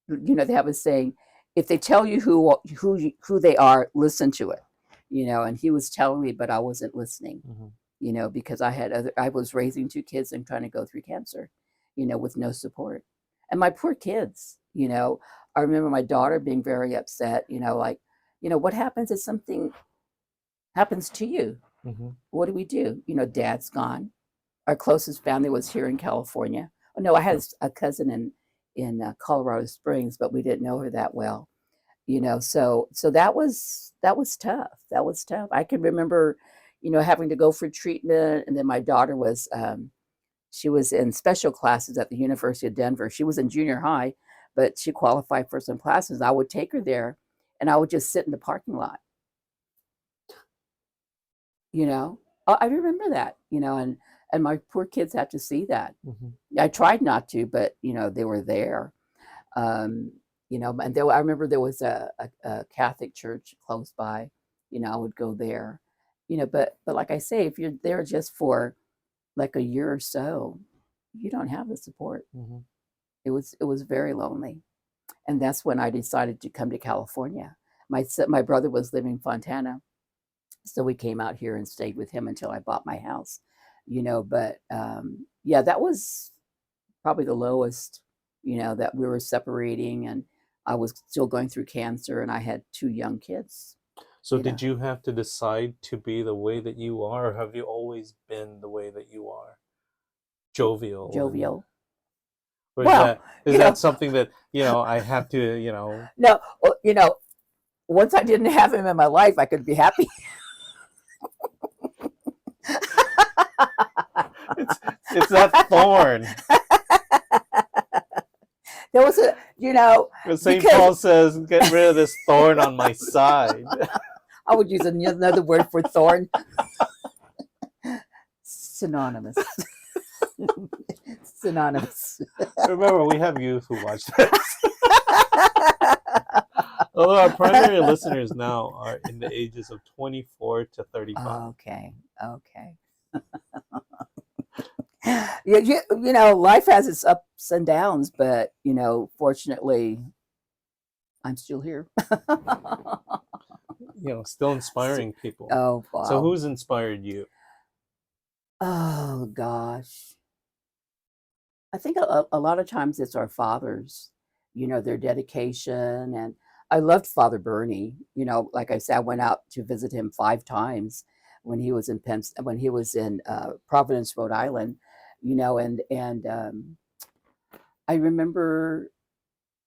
they have a saying, if they tell you who they are, listen to it. And he was telling me, but I wasn't listening. Mhm. Because I was raising 2 kids and trying to go through cancer, with no support. And my poor kids, I remember my daughter being very upset, like, what happens if something happens to you? Mhm. What do we do? Dad's gone. Our closest family was here in California. Oh, no, I had a cousin in Colorado Springs, but we didn't know her that well. So that was tough. That was tough. I can remember, having to go for treatment, and then my daughter was she was in special classes at the University of Denver. She was in junior high, but she qualified for some classes. I would take her there, and I would just sit in the parking lot. you know I remember that, and my poor kids had to see that. Mhm. I tried not to, but they were there. um and I remember there was a Catholic church close by. I would go there. But like I say, if you're there just for like a year or so, you don't have the support. Mhm. It was very lonely. And that's when I decided to come to California. My brother was living in Fontana, so we came out here and stayed with him until I bought my house. But yeah, that was probably the lowest. That we were separating, and I was still going through cancer, and I had 2 young kids. So You know, did you have to decide to be the way that you are, or have you always been the way that you are? Jovial and jovial. or is Well, that is you that know, something that, I have to, no, once I didn't have him in my life, I could be happy. it's it's that thorn. There was St. because Paul says, get rid of this thorn on my side. I would use another word for thorn. Synonymous. It's anonymous. Remember, we have youth who watch this. Although our primary listeners now are in the ages of 24 to 35. Okay. Okay. You know, life has its ups and downs, but you know, fortunately, I'm still here. You know, still inspiring people. Oh wow. So who's inspired you? Oh gosh. I think a lot of times it's our fathers, you know, their dedication. And I loved Father Bernie. You know, like I said, I went out to visit him 5 times when he was in Providence, Rhode Island. You know, and I remember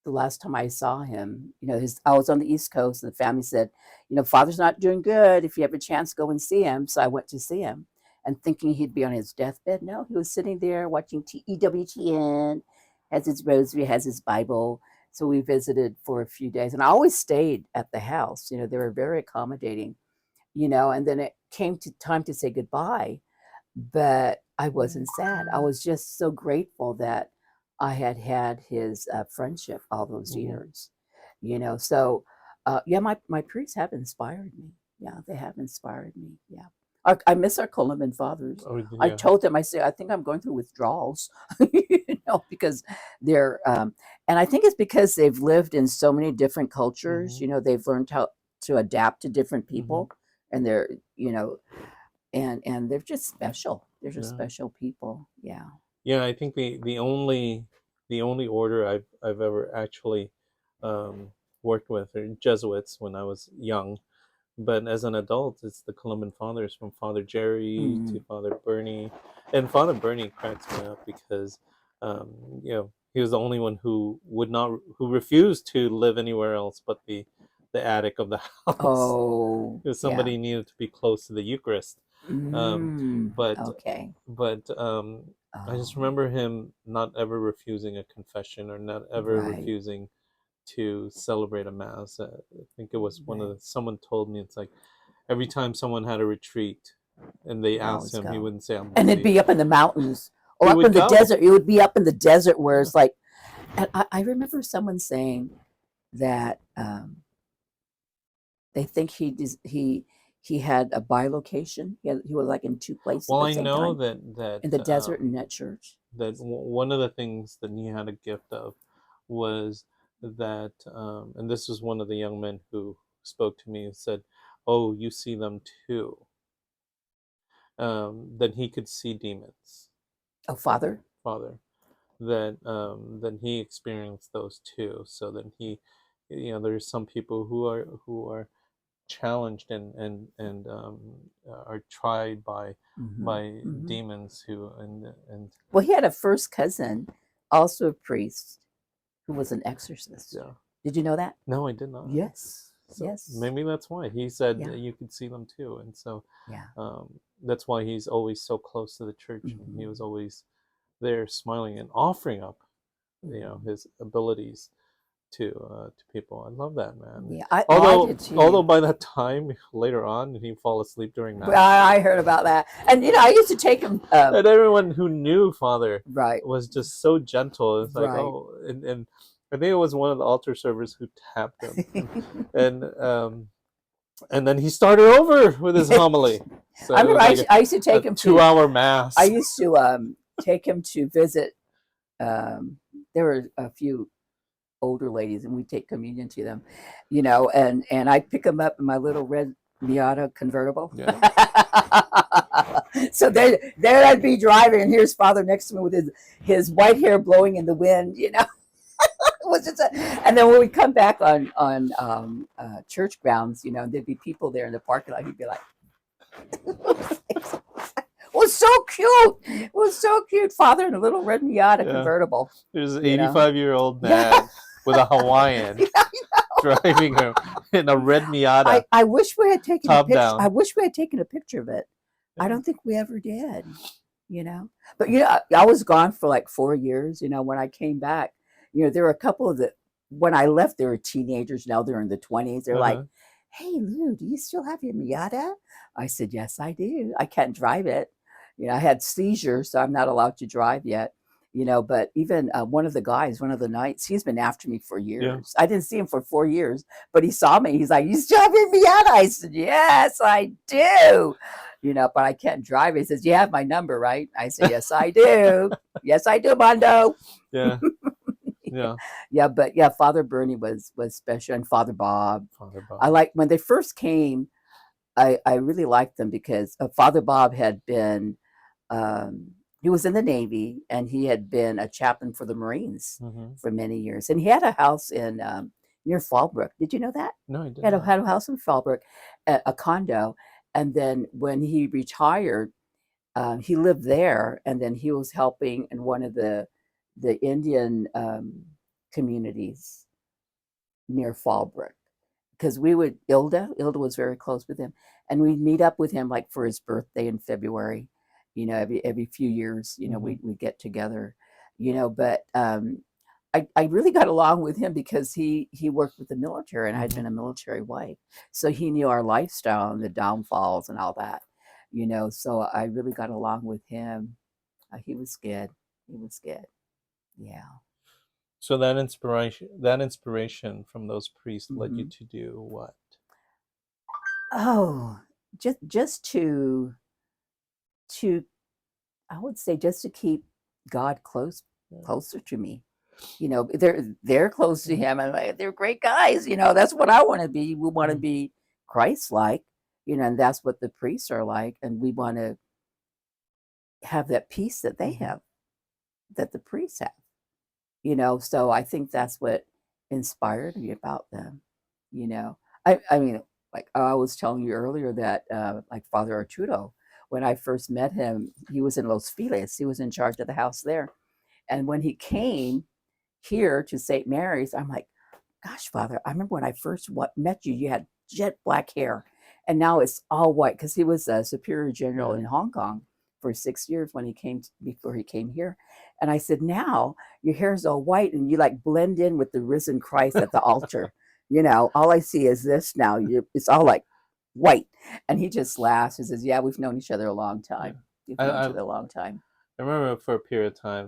the last time I saw him. You know, I was on the East Coast, and the family said, you know, Father's not doing good. If you have a chance, go and see him. So I went to see him, and thinking he'd be on his deathbed. No, he was sitting there watching EWTN, has his rosary, has his Bible. So we visited for a few days, and I always stayed at the house. You know, they were very accommodating. You know, and then it came to time to say goodbye, but I wasn't sad. I was just so grateful that I had had his friendship all those years. You know, so yeah, my priests have inspired me. Yeah, they have inspired me. Yeah. I miss our Colombian fathers. Oh, I yeah. told them, I said, I think I'm going through withdrawals, you know, because they're, and I think it's because they've lived in so many different cultures. You know, they've learned how to adapt to different people, and they're, you know, and they're just special. They're just special people. Yeah. Yeah, I think the only order I've ever actually worked with are Jesuits when I was young. But as an adult, it's the Columban Fathers, from Father Jerry to Father Bernie. And Father Bernie cracks me up because, you know, he was the only one who refused to live anywhere else but the attic of the house. Oh, Because somebody needed to be close to the Eucharist. But okay. I just remember him not ever refusing a confession or not ever refusing to celebrate a mass. I think it was someone told me, it's like every time someone had a retreat and they asked him, he wouldn't say, I'm busy. And it'd be up in the mountains or He up would in the go. desert. It would be up in the desert where it's like, and I remember someone saying that they think he had a bilocation. He was like in 2 places Well, at the I same know time, that in the desert and at church. that one of the things that he had a gift of was that, and this was one of the young men who spoke to me and said, "Oh, you see them too." That he could see demons. Oh, Father. That he experienced those too. So then he, you know, there's some people who are challenged and are tried by demons who and Well, he had a first cousin, also a priest, who was an exorcist. yeah. Did you know that? No, I did not. Yes. So Yes. maybe that's why he said that you could see them too, and so that's why he's always so close to the church, and he was always there, smiling and offering up, you know, his abilities to people. I love that, man. Yeah, I did too. Although by that time later on he'd fall asleep during mass. I heard about that, and you know, I used to take him. And everyone who knew Father Right. was just so gentle. It's like, oh, and I think it was one of the altar servers who tapped him, and then he started over with his homily. So I remember I used to take him 2-hour mass. I used to take him to visit. There were a few older ladies, and we take communion to them, you know, and I'd pick them up in my little red Miata convertible. Yeah. So there I'd be driving, and here's Father next to me with his white hair blowing in the wind, you know. It was just and then when we come back on church grounds, you know, there'd be people there in the parking lot. He'd be like, it was so cute. It was so cute. Father in a little red Miata convertible. There's an 85-year-old man with a Hawaiian driving him in a red Miata. I wish we had taken a picture. Down. I wish we had taken a picture of it. I don't think we ever did, you know. But you know, I was gone for like 4 years. You know, when I came back, you know, there were a couple of when I left, they were teenagers. Now they're in the 20s. They're like, "Hey, Lou, do you still have your Miata?" I said, "Yes, I do. I can't drive it. You know, I had seizures, so I'm not allowed to drive yet." But even one of the guys, one of the knights, he's been after me for Yeah. years. I didn't see him for 4 years, but he saw me. He's like, "You still have Indiana?" I said, "Yes, I do." But I can't drive. He says, "You have my number, right?" I said, "Yes, I do. Yes, I do, Mondo." Yeah. Yeah. Yeah, but yeah, Father Bernie was special, and Father Bob. Father I Bob. like when they first came. I really liked them because Father Bob had been um, he was in the Navy, and he had been a chaplain for the Marines Hmm. for many years, and he had a house in near Fallbrook. Did you know that? No, I did He had a, not. had a house in Fallbrook, a condo, and then when he retired, he lived there, and then he was helping in one of the Indian communities near Fallbrook, because we would Ilda was very close with him, and we'd meet up with him like for his birthday in February. Every few years, Hmm. we get together. But I really got along with him because he worked with the military, and I'd Hmm. been a military wife, so he knew our lifestyle and the downfalls and all that. So I really got along with him. He was good. He was good. Yeah. So that inspiration from those priests led you Hmm. to do what? Oh, just to I would say just to keep God Yeah. closer to me. They're close to Yeah. him, and they're great guys. That's what I want to be. We want to Mhm. be Christ-like, and that's what the priests are like, and we want to have that peace that they Mhm. have, that the priests have. So I think that's what inspired me about them. You know, I mean, like I was telling you earlier that like Father Arturo, when I first met him, he was in Los Feliz. He was in charge of the house there, and when he came here to St. Mary's, I'm like, gosh, Father, I remember when I first met you, you had jet black hair, and now it's all white, because he was a superior general Yeah. in Hong Kong for 6 years when he came before he came here. And I said, now your hair is all white, and you like blend in with the risen Christ at the altar. All I see is this now. It's all like white. And he just laughs and says, yeah, we've known each other a long Yeah. time. We've I, known each I other a long time. I remember for a period of time,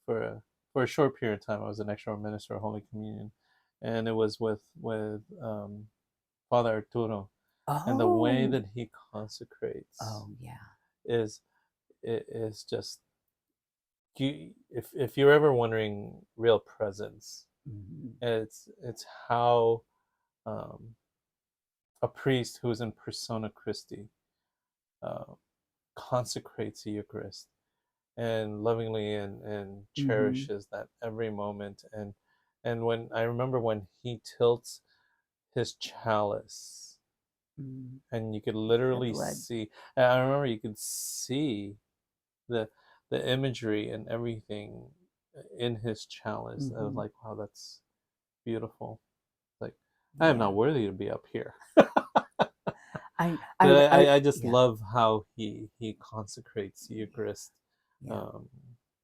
for a short period of time, I was an extra minister of Holy Communion, and it was with Father Arturo, and the way Oh, that he consecrates oh yeah. is is just if you're ever wondering real presence, Mhm. it's how um, a priest who is in persona Christi uh, consecrates the Eucharist and lovingly and Mhm. cherishes that every moment. And when I remember when he tilts his chalice, Mhm. and you could The literally blood. see, and I remember you could see the the imagery and everything in his chalice. I was Mhm. like, wow, that's beautiful. Like, I am Yeah. not worthy to be up here. I But I just yeah, love how he consecrates the Eucharist. yeah, Um,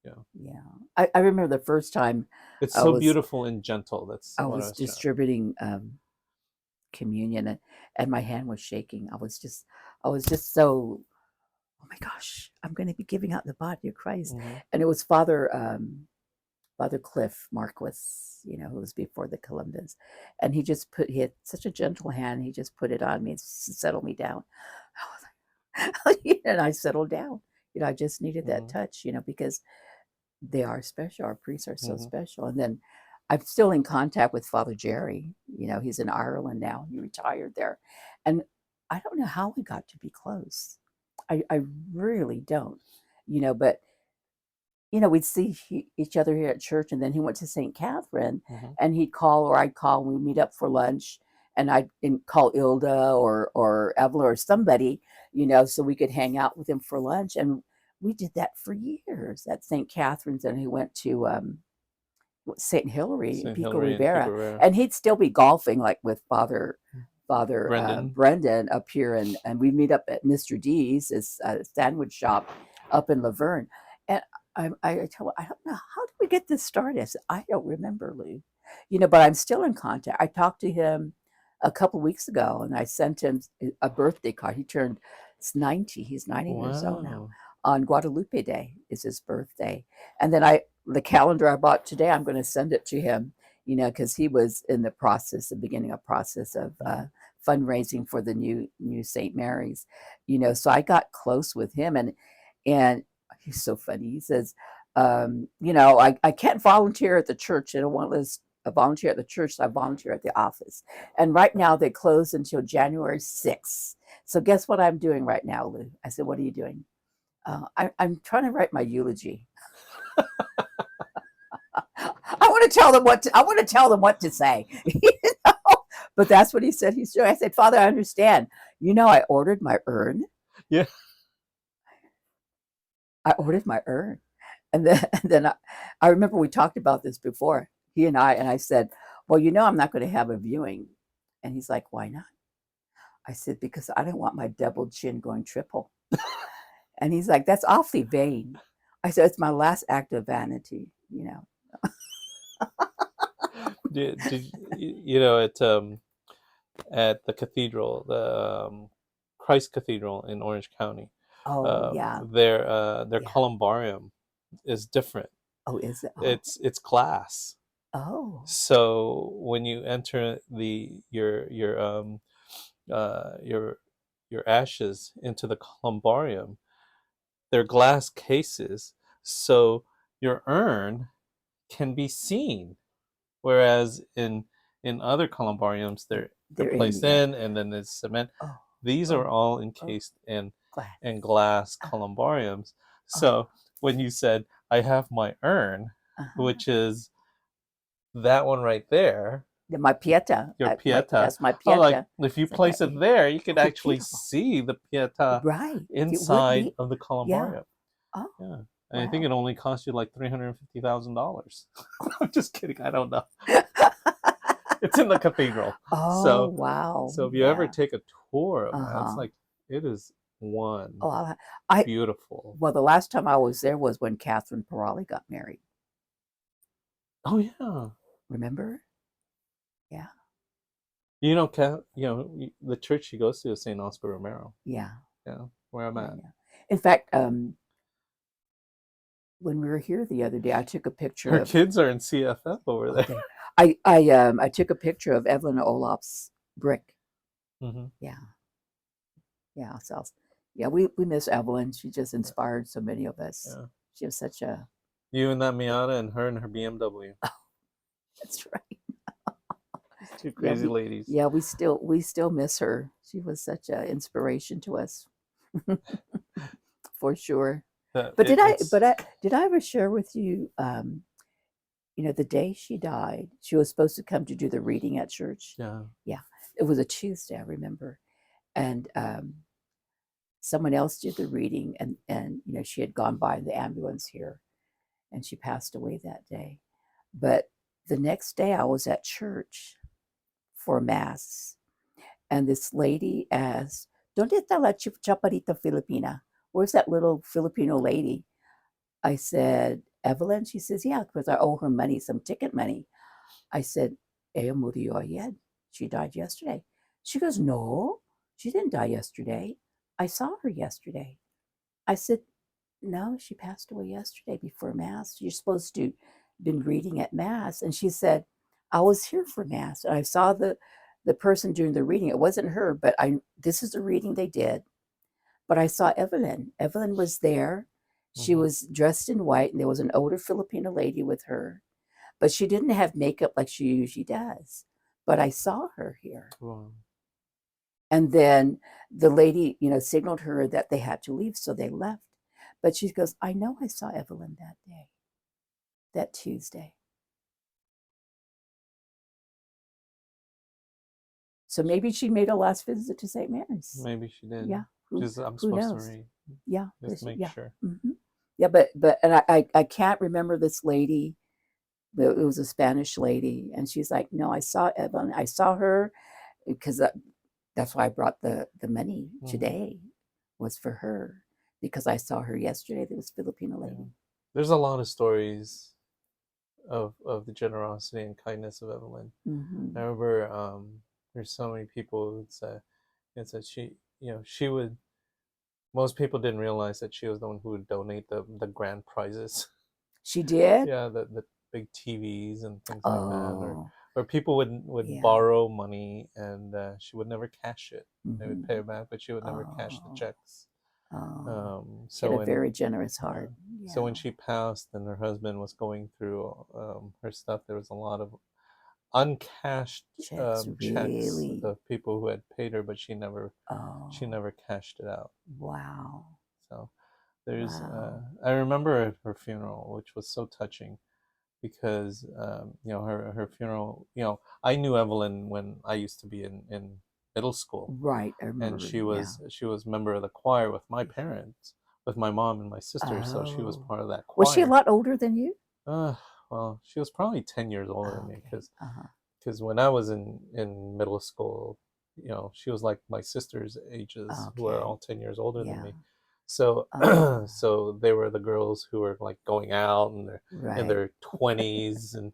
yeah, yeah. I remember the first time it's I so was beautiful and gentle. That's I what I was was trying. distributing communion, and my hand was shaking. I was just so, oh my gosh, I'm going to be giving out the body of Christ. Hmm. And it was Father Cliff Marquis, who was before the Columbus. And he had such a gentle hand. He just put it on me to settle me down. I was like, and I settled down. I just needed that Hmm. touch, because they are special. Our priests are so Hmm. special. And then I'm still in contact with Father Jerry. He's in Ireland now. He retired there. And I don't know how we got to be close. I really don't, but we'd see each other here at church, and then he went to St. Catherine, Hmm. and he'd call, or I'd call, and we'd meet up for lunch, and I'd call Ilda or Evelyn or somebody, so we could hang out with him for lunch, and we did that for years at St. Catherine's, and he went to St. Hilary in St. Pico Hilary and Pico Rivera, Rivera. and he'd still be golfing like with Father Brendan. Brendan up here, and we'd meet up at Mr. D's, this sandwich shop up in Laverne. And I tell her, I don't know, how did we get this started? I said, I don't remember, Lou. But I'm still in contact. I talked to him a couple weeks ago, and I sent him a birthday card. He turned, it's 90. He's 90 years old now. Wow. on Guadalupe Day is his birthday. And then the calendar I bought today, I'm going to send it to him, because he was in the beginning of process of fundraising for the new St. Mary's, so I got close with him, and he's so funny. He says, I can't volunteer at the church. I don't want to volunteer at the church, so I volunteer at the office. And right now they close until January 6th. So guess what I'm doing right now, Lou? I said, what are you doing? I'm trying to write my eulogy. I want to tell them what to say. But that's what he said he's doing. I said, Father, I understand. I ordered my urn. Yeah. I ordered my urn. And then I remember we talked about this before, he and I said, well, I'm not going to have a viewing. And he's like, why not? I said, because I don't want my double chin going triple. And he's like, that's awfully vain. I said, it's my last act of vanity, Did at the cathedral, the Christ Cathedral in Orange County. Oh, yeah. Their Yeah. columbarium is different. Oh, is it? Oh. It's glass. Oh. So when you enter your ashes into the columbarium, they're glass cases, so your urn can be seen. Whereas in other columbariums, they're placed in, and then there's cement. Oh. These are all encased in glass columbariums. So when you said, I have my urn, which is that one right there, my pieta. your pieta. That's my pieta. Like, if you place it there, you could actually see the pieta inside of the columbarium. Yeah. Oh. Yeah. And I think it only cost you like $350,000. I'm just kidding. I don't know. It's in the cathedral. Oh, wow. So if you ever take a tour of that, it's like, it is one beautiful. Well, the last time I was there was when Catherine Parali got married. Oh, yeah. Remember? Yeah. The church she goes to is St. Oscar Romero. Yeah. Yeah, where I'm at. Yeah. In fact, when we were here the other day, I took a picture. Her kids are in CFF over there. I took a picture of Evelyn Olaf's brick. Mm-hmm. Yeah. Yeah. So yeah, we miss Evelyn. She just inspired so many of us. Yeah. She was such a. You and that Miata, and her BMW. Oh, that's right. Two crazy ladies. Yeah, we still miss her. She was such an inspiration to us, for sure. But did I ever share with you? The day she died, she was supposed to come to do the reading at church. Yeah. Yeah, it was a Tuesday, I remember, and someone else did the reading, and she had gone by in the ambulance here, and she passed away that day. But the next day, I was at church for Mass, and this lady asked, "Donde está la chaparita Filipina? Where's that little Filipino lady?" I said, "Evelyn?" She says, "Yeah, because I owe her money, some ticket money." I said, "Ella murió ayer. She died yesterday." She goes, "No, she didn't die yesterday. I saw her yesterday." I said, "No, she passed away yesterday before Mass. You're supposed to been reading at Mass." And she said, "I was here for Mass, and I saw the person doing the reading. It wasn't her, but this is the reading they did. But I saw Evelyn. Evelyn was there. She was dressed in white, and there was an older Filipino lady with her. But she didn't have makeup like she usually does. But I saw her here." Wow. And then the lady, signaled her that they had to leave, so they left. But she goes, "I know I saw Evelyn that day, that Tuesday." So maybe she made a last visit to St. Mary's. Maybe she did. Yeah. I'm supposed to read. Yeah. Just make sure. Mm-hmm. Yeah, but and I can't remember this lady. It was a Spanish lady, and she's like, "No, I saw Evelyn. I saw her because that's why I brought the money today, was for her, because I saw her yesterday. There was a Filipino lady." Yeah. There's a lot of stories of the generosity and kindness of Evelyn. Mm-hmm. I remember there's so many people who said she would most people didn't realize that she was the one who would donate the grand prizes. She did? Yeah, the big TVs and things like that, Oh, or people would yeah. borrow money and she would never cash it. They would pay Mm-hmm. her back, but she would never cash the Oh, checks. oh. She So had a when very generous yeah, heart. so Yeah. when she passed and her husband was going through her stuff, there was a lot of uncashed Checks, checks really? of people who had paid her, but she Oh, never cashed it out. wow. So there's Wow. I remember at her funeral, which was so touching because her funeral. I knew Evelyn when I used to be in middle school, Right. I and remember. Yeah. she was member of the choir with my parents, with my mom and my sister. So she was Oh. part of that Was she a choir. lot older than you? Uh, well, she was probably 10 years older than Oh, me okay. Uh-huh. because when I was in middle school, she was like my sister's ages, who are Okay. all 10 years older than Yeah. me. So Oh, so they were the girls who were like going out and they're in right. their 20s and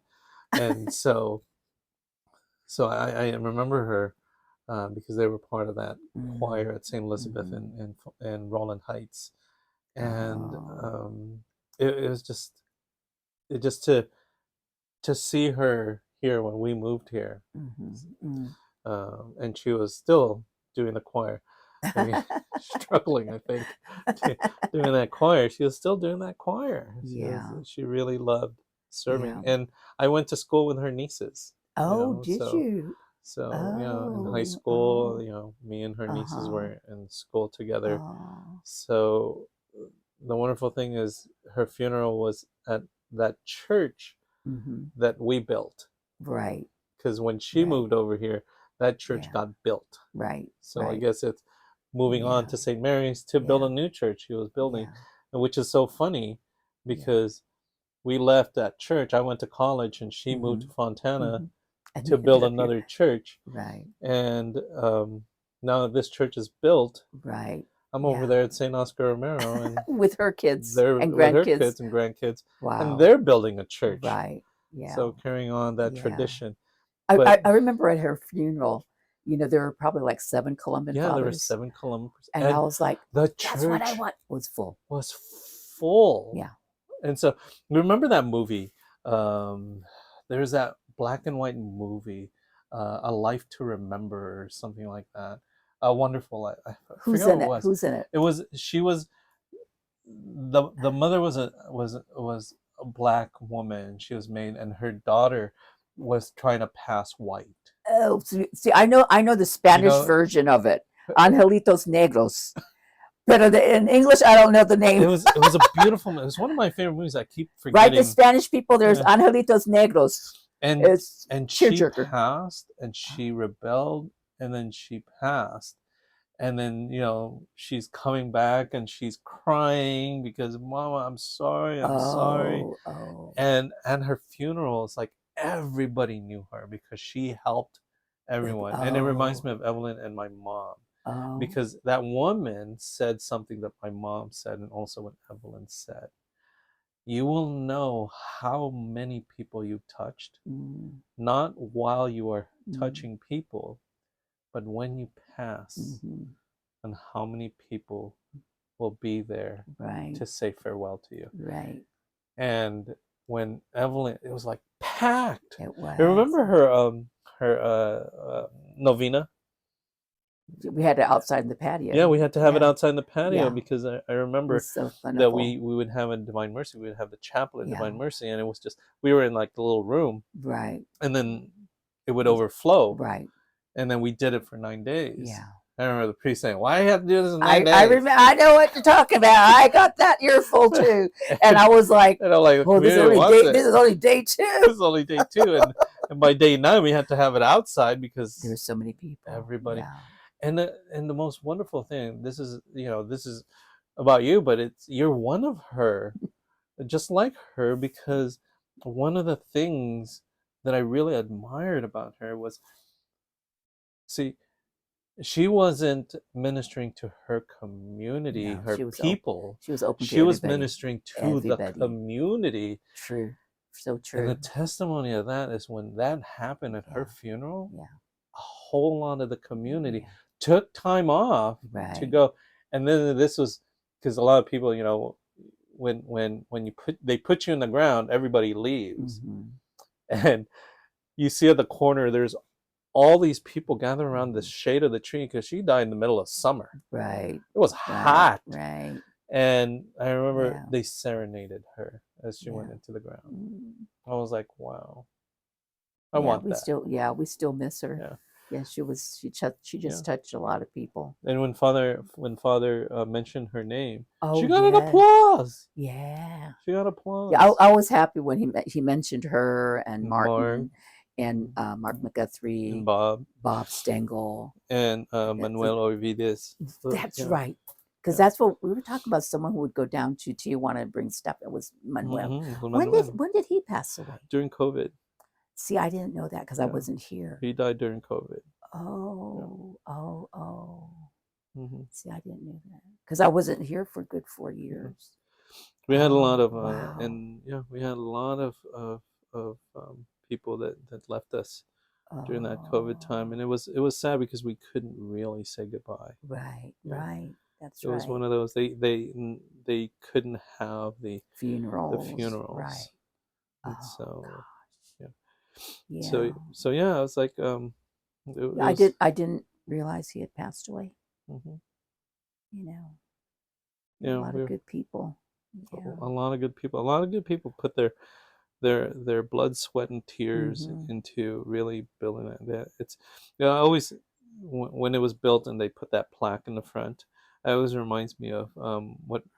I remember her because they were part of that Mm-hmm. choir at St. Elizabeth Mm-hmm. in Roland Heights, and Oh. it was just to see her here when we moved here, Mm-hmm. and she was still doing the choir. I mean, struggling, I think, to, doing that choir. She was still doing that choir. Yeah. She really loved Yeah. serving, and I went to school with her nieces. Oh, did So you? in high Oh, school, oh, me and her nieces uh-huh. were in school together. Oh, So the wonderful thing is, her funeral was at that church mm-hmm. that we built. Right, Because when she right. moved over here, that church Yeah, got built. right, So I right. guess it's moving on Yeah, to St. Mary's to build yeah, a new church she was building, yeah, which is so funny yeah. because we left that church. I went to college and she moved Mm-hmm. to Fontana Mm-hmm. And to you ended build up here. another church. Right, And now that this church is built, right. I'm over Yeah. there at St. Oscar Romero and With her kids they're and with her grandkids. kids and grandkids, and Wow. they're building a church. Right. Yeah. So carrying on that Yeah. tradition. I, But I, I remember at her funeral, there were probably like 7 Colombian yeah, there were fathers. 7 kilometers, And I and was like, the that's what I church want. It was full. was full. Yeah. And so remember that movie? There's that black and white movie, A Life to Remember, or something like that. A Wonderful Life. I Who's forgot what in it it? was. Who's in it? It was she was the mother was a black woman. She was made, and her daughter was trying to pass white. Oh, see, I know the You Spanish know, version of it. Angelitos Negros. But in English, I don't know the name. it was a beautiful. It was one of my favorite movies. I keep Right? The forgetting. Spanish people, there's Yeah. Angelitos Negros. and It's and she tearjerker. passed and she rebelled and then she passed, and then she's coming back and she's crying because mama, I'm sorry. Oh, oh, And her funeral is like everybody knew her because she helped everyone, and it reminds oh, me of Evelyn and my mom, oh. because that woman said something that my mom said and also what Evelyn said: you will know how many people you touched, Mm, not while you are mm, touching people, but when you pass, mm-hmm. and how many people will be there Right, to say farewell to you. right. And when Evelyn, it was like packed. It I was. remember her novena. We had it outside in the patio. Yeah, we had to have it Yeah, outside in the patio yeah. because I It remember was so that wonderful. we would have in Divine Mercy, we would have the chapel in Yeah, Divine Mercy, and it was just, we were in like the little room, right. and then it would It was, overflow, right. and then we did it for 9 days. Yeah. I remember the priest saying, "Why do you have to do this in I, 9 days?" I remember. I know what you're talking about. I got that earful too, and I was like, And I'm like, the "Oh, this is community only wants day. it. This is only day This 2." is only day 2, and by day 9 we had to have it outside There were because so many people. everybody. Yeah. And the most wonderful thing, this is about you, but you're one of her, just like her, because one of the things that I really admired about her was, see, she wasn't ministering to her community, No, her she was open. people. She was open to She was everybody. ministering to the Everybody. community. True. So And the true. testimony of that is when that happened at her Yeah. funeral, Yeah. a whole lot of the community Yeah. took time off to Right. go. And then this was because a lot of people, you know, when they put you in the ground, everybody leaves, Mm-hmm. and you see at the corner there's all these people gathered around the Mm-hmm. shade of the tree because she died in the middle of summer. Right. It was Right. hot, Right. and I remember Yeah. they serenaded her as she went Yeah. into the ground. Mm. I was like, wow, I Yeah. want that. We still miss her. Yeah, Yeah. She yeah. just touched a lot of people. And when father mentioned her name, Oh she got an yeah. applause. Yeah. She got Yeah. applause. I was happy when he mentioned her and Mark Martin and Mark and McGuthrie, Bob Bob Stengel. and That's, Manuel Orvides. that's Yeah, right. Because yeah. that's what we were talking about. Someone who would go down to Tijuana and bring stuff. It was Manuel. Manuel When did he pass away? during COVID. See, I didn't know that because I Yeah, wasn't here. he died during COVID. Yeah. Oh, oh, oh. hmm See, I didn't know that because I wasn't here for a good 4 yeah. years. We had a lot Oh, of wow. and yeah, we had a lot of people that left us during that COVID time, and Oh, it was sad because we couldn't really say goodbye. right, Yeah, right. That's it was one right. of those they couldn't have the Funerals, right. funerals, and Oh, so gosh. yeah, Yeah. so yeah, I was like it Yeah, was. I didn't realize he had passed away. Mhm. You know, a Yeah, lot of we're good people. Yeah. a lot of good people. A lot of good people put their blood, sweat, and tears Mm-hmm. into really building it. It's I always when it was built and they put that plaque in the front, it always reminds me of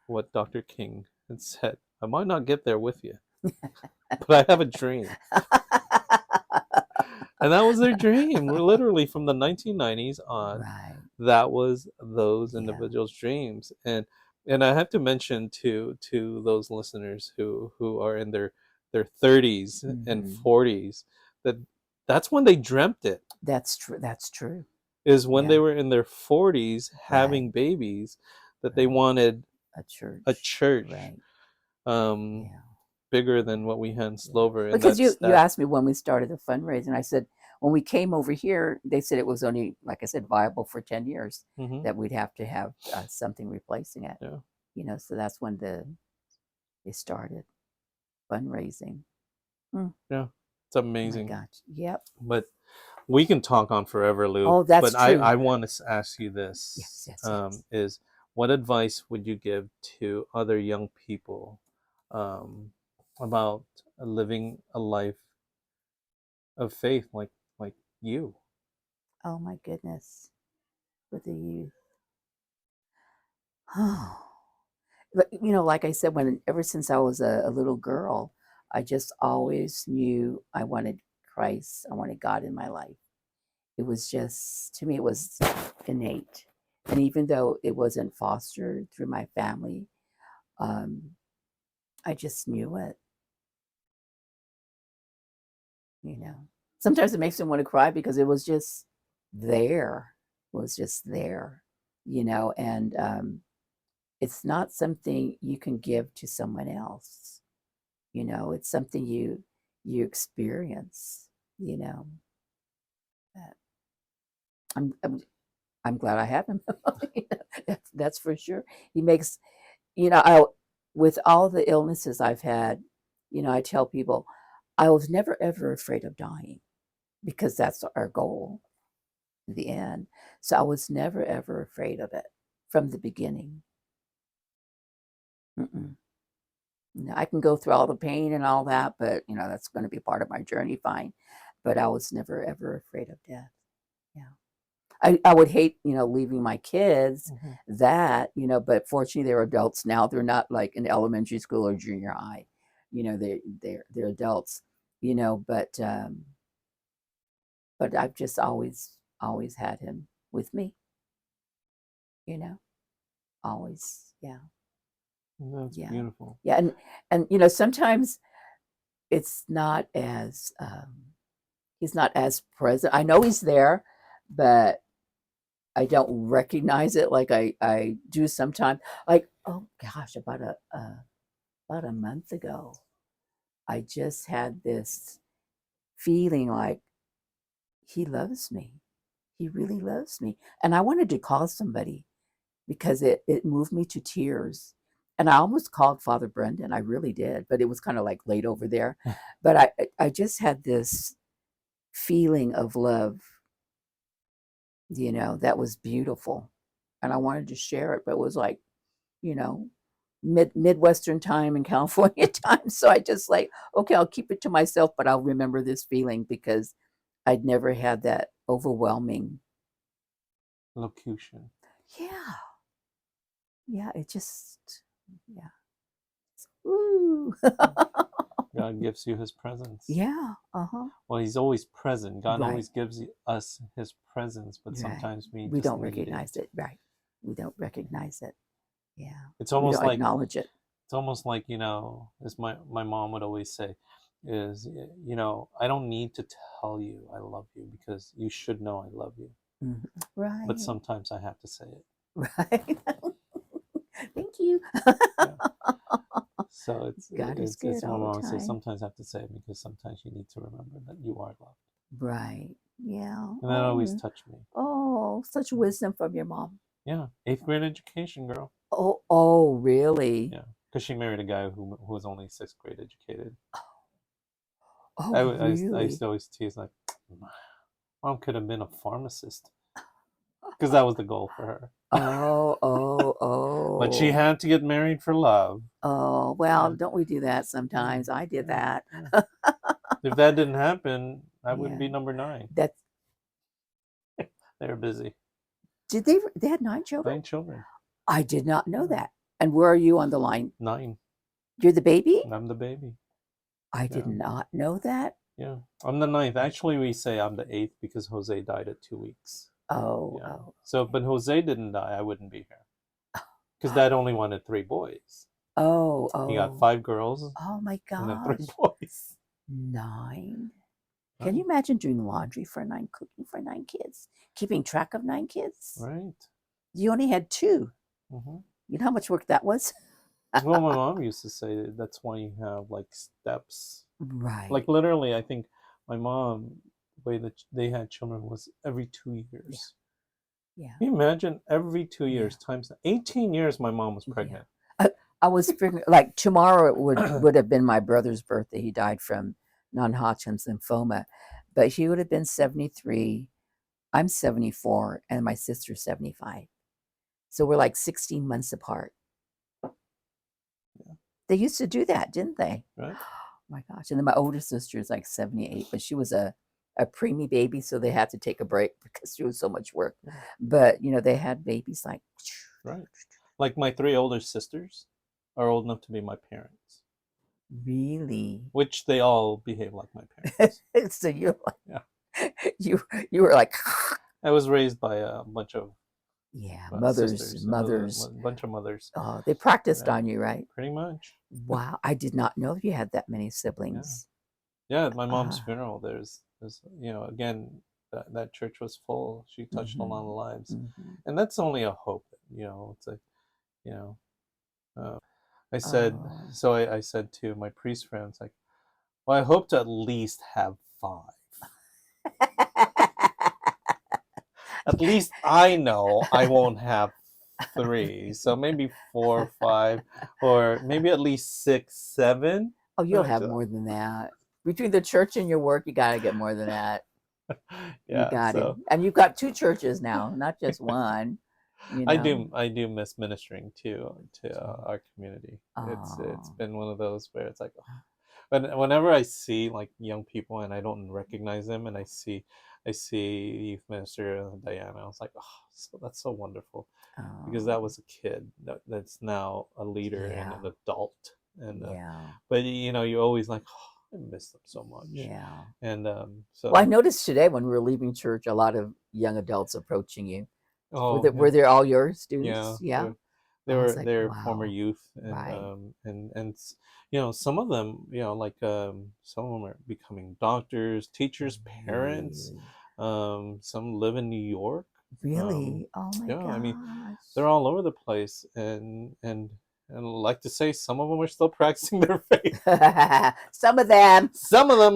what Dr. King had said. I might not get there with you, but I have a dream. And that was their dream, literally from the 1990s on. Right. That was those Yeah. individuals' dreams, and I have to mention to those listeners who are in their 30s and Mm-hmm. 40s that that's when they dreamt it. That's true. That's true. Is when Yeah. they were in their 40s Right. having babies that they Right. wanted A a church. church Right. um, Yeah. bigger than what we had in Yeah. Slover, and Because that's you that. asked me when we started the fundraising. I said when we came over here, they said it was only, like I said, viable for 10 years, hmm that we'd have to have something replacing it. Yeah, So that's when they started fundraising. Mm, yeah, it's my amazing. gosh. Yep. But we can talk on forever, Lou. Oh, that's But I, true. I want to ask you this: Yes, yes, yes. is what advice would you give to other young people um, about living a life of faith, like you? Oh my goodness. With the youth. Oh. But, like I said, ever since I was a little girl, I just always knew I wanted Christ. I wanted God in my life. It was just, to me, it was innate. And even though it wasn't fostered through my family, um, I just knew it, you know. Sometimes it makes me want to cry because it was just there. It was just there, and it's not something you can give to someone else. It's something you experience. You know, Uh, I'm I'm I'm glad I have him. That's for sure. He makes I with all the illnesses I've had, I tell people I was never ever afraid of dying because that's our goal in the end. So I was never ever afraid of it from the beginning. Mm-mm. I can go through all the pain and all that, but that's going to be part of my journey, fine. But I was never ever afraid of death. Yeah. I would hate, leaving my kids hmm but fortunately they're adults now. They're not like in elementary school or junior high. They're adults, you know, but I've just always had him with me, you know, always. Yeah. That's Yeah. beautiful. Yeah. And sometimes it's not as he's not as present. I know he's there, but I don't recognize it like I do sometimes. Like, oh gosh, about a month ago, I just had this feeling like he loves me. He really loves me. And I wanted to call somebody because it moved me to tears. And I almost called Father Brendan. I really did, but it was kind of like late over there. But I just had this feeling of love, that was beautiful. And I wanted to share it, but it was like, you know, Midwestern time and California time. So I just like, okay, I'll keep it to myself, but I'll remember this feeling because I'd never had that overwhelming. Locution. Yeah. Yeah. It just, yeah. Woo. God gives you his presence. Yeah. Uh-huh. Well, he's always present. God Right. always gives us his presence, but Right. sometimes we We just don't need recognize it. Right. We don't recognize it. Yeah. It's We almost don't like acknowledge it. it's almost like, as my mom would always say, is, I don't need to tell you I love you because you should know I love you. Mhm. Right. But sometimes I have to say it. Right. Thank you. Yeah. So God is it's good my all mom the says time. sometimes I have to say it because sometimes you need to remember that you are loved. Right. Yeah. And that always touched me. Oh, such wisdom from your mom. Yeah. 8th grade education, girl. Oh, really? Yeah. Because she married a guy who was only 6th grade educated. Oh, I used really? to always tease like, Mom could have been a pharmacist because that was the goal for her. But she Oh. had to get married for love. Oh, well, Yeah. don't we do that sometimes? I did that. Yeah. If that didn't happen, I wouldn't Yeah. be number 9. That's They were busy. Did they had 9 children? 9 children. I did not know Yeah. that. And where are you on the line? 9. You're the baby? I'm the baby. I did not know that. Yeah. I'm the 9th. Actually, we say I'm the 8th because Jose died at 2 weeks. Oh, Yeah. oh. So, but Jose didn't die, I wouldn't be here. Because Dad only wanted 3 boys. Oh, He got oh. 5 girls Oh my and then 3 gosh. boys. 9. Can Right. you imagine doing laundry for 9, cooking for 9 kids, keeping track of 9 kids? Right. You only had 2. Mm-hmm. You know how much work that was? Well, my mom used to say that's why you have like steps. Right. Like literally, I think my mom, the way that they had children was every 2 years. Yeah. Can you imagine every 2 years times 18 years my mom was pregnant. Yeah. I was figuring like tomorrow it would have been my brother's birthday. He died from non-Hodgkin's lymphoma, but he would have been 73. I'm 74 and my sister's 75. So we're like 16 months apart. Yeah. They used to do that, didn't they? Right. Oh my gosh. And then my older sister is like 78, but she was a preemie baby, so they had to take a break because she was so much work. Yeah. But they had babies like right. Like my 3 older sisters are old enough to be my parents. Really? Which they all behave like my parents. So you're like, you were like. I was raised by a bunch of mothers, sisters, mothers, a bunch of mothers. Oh, they practiced on you, right? Pretty much. Wow, I did not know you had that many siblings. Yeah, at my mom's funeral, there's again, that church was full. She touched a lot of lives, and that's only a hope. It's like, I said, so I said to my priest friends, like, well, I hope to at least have 5. At least I know I won't have 3, so maybe 4 or 5, or maybe at least 6, 7. Oh, you'll have more than that. Between the church and your work, you got to get more than that. Yeah, you got it. And you've got 2 churches now, not just one. I do miss ministering to our community. It's been one of those where it's like, whenever I see like young people and I don't recognize them, and I see youth minister Diana, I was like, so that's so wonderful, because that was a kid that's now a leader and an adult, and but you're always like, I miss them so much. Yeah. And so. Well, I noticed today when we were leaving church, a lot of young adults approaching you. Were they all your students? Yeah. They're former youth, and some of them, like some of them are becoming doctors, teachers, parents. Some live in New York. Really? Oh my gosh. I mean, they're all over the place, and like to say, some of them are still practicing their faith. Some of them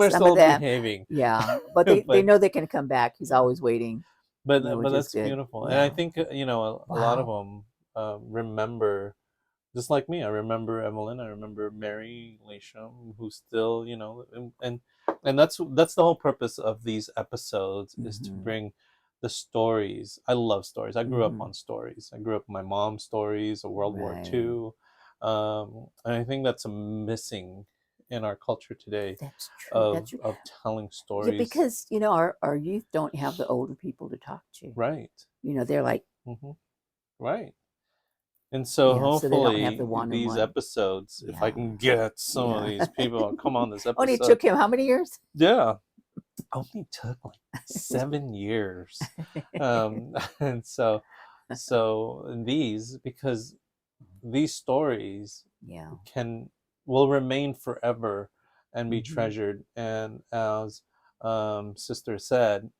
are still behaving. Yeah, but they know they can come back. He's always waiting. But that's beautiful, and I think a lot of them remember, just like me, I remember Evelyn, I remember Mary Lasham, who's still, and that's the whole purpose of these episodes, is to Mm-hmm. bring the stories. I love stories. I grew up Mm-hmm. on stories. I grew up with my mom's stories of World War Right. II, and I think that's missing in our culture today, That's true. of That's true. telling Yeah, stories. because our youth don't have the older people to talk to. Right. They're like, Hmm. Right. And so so they don't have the hopefully these one-on-one. episodes, if I Yeah, can get some of yeah. these people to come on this Only episode, took him how many years? yeah, only took like 7 years. And so these, because these stories Yeah. can will remain forever and be Mm-hmm. treasured. And as sister said,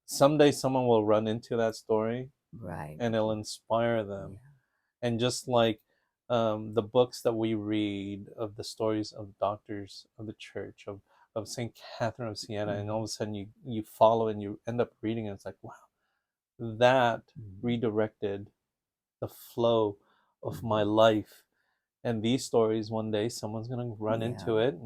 someday someone will run into that story Right. and it'll inspire them. Yeah. And just like the books that we read of the stories of doctors of the church, of Saint Catherine of Siena, and all of a sudden you follow and you end up reading it, it's like, wow, that Mm-hmm. redirected the flow of my Mm-hmm. life. And these stories, one day someone's going to run Yeah. into it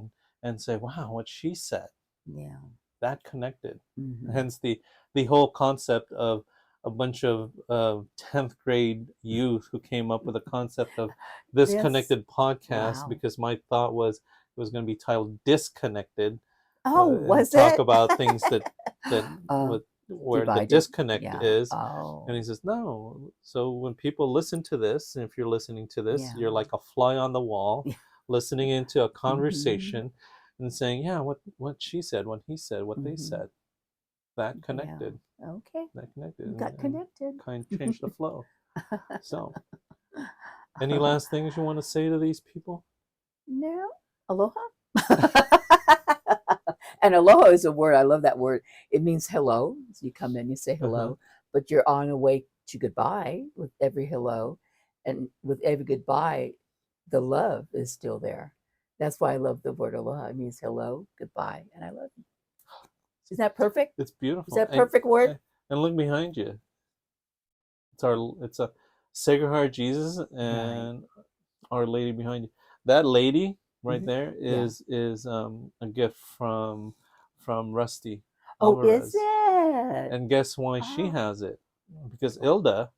and say, wow, what she said, Yeah. that connected. Mm-hmm. Hence the whole concept of a bunch of 10th grade youth who came up with a concept of this This. connected podcast, Wow. because my thought was it was going to be titled Disconnected, Oh, and was talk it? about things that uh, with where the divided. disconnect Yeah. is. And Oh. he says, no. So when people listen to this, and if you're listening to this, Yeah. you're like a fly on the wall, listening into a Mm-hmm. conversation and saying, yeah, what she said, what he said, what they Mm-hmm. said, that Yeah. connected, Okay. that connected, You got and connected. kind of changed the flow. So, any last things you want to say to these people? No. Aloha. And aloha is a word. I love that word. It means hello. So you come in, you say Uh-huh. hello, but you're on the way to goodbye with every hello. And with every goodbye, the love is still there. That's why I love the word aloha. It means hello, goodbye, and I love you. Is that perfect? It's Is beautiful. that perfect word? And look behind you. It's a Sacred Heart Jesus Right. and Our Lady behind you. That lady right Hmm. there Yeah. is a gift from Rusty Oh, is Alvarez. it? And guess why she Oh, has it? Because Ilda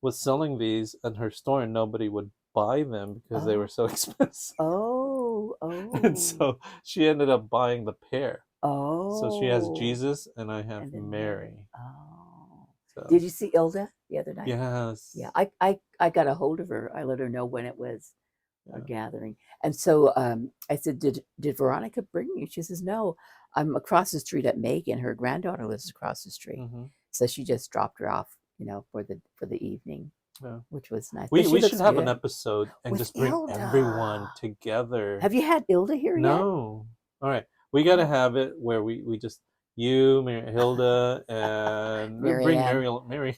was selling these in her store and nobody would buy them because they were oh, so expensive. oh, And oh, so she ended up buying the pair. So she has oh, Jesus and I have and then Mary. Mary. Oh, did So you see Ilda the other night? Yeah, yes. I got a hold of her. I let her know when it was a Yeah. gathering, and so I said, "Did Veronica bring you?" She says, "No, I'm across the street at Megan. Her granddaughter lives across the street, Hmm. so she just dropped her off, for the evening, Yeah. which was nice. But she We should looks have an good episode and with just bring everyone Ilda. together. Have you had Ilda here yet? No. All right. We got to Oh, have it where we just, you, Mary, Hilda, and bring Marianne, Mary.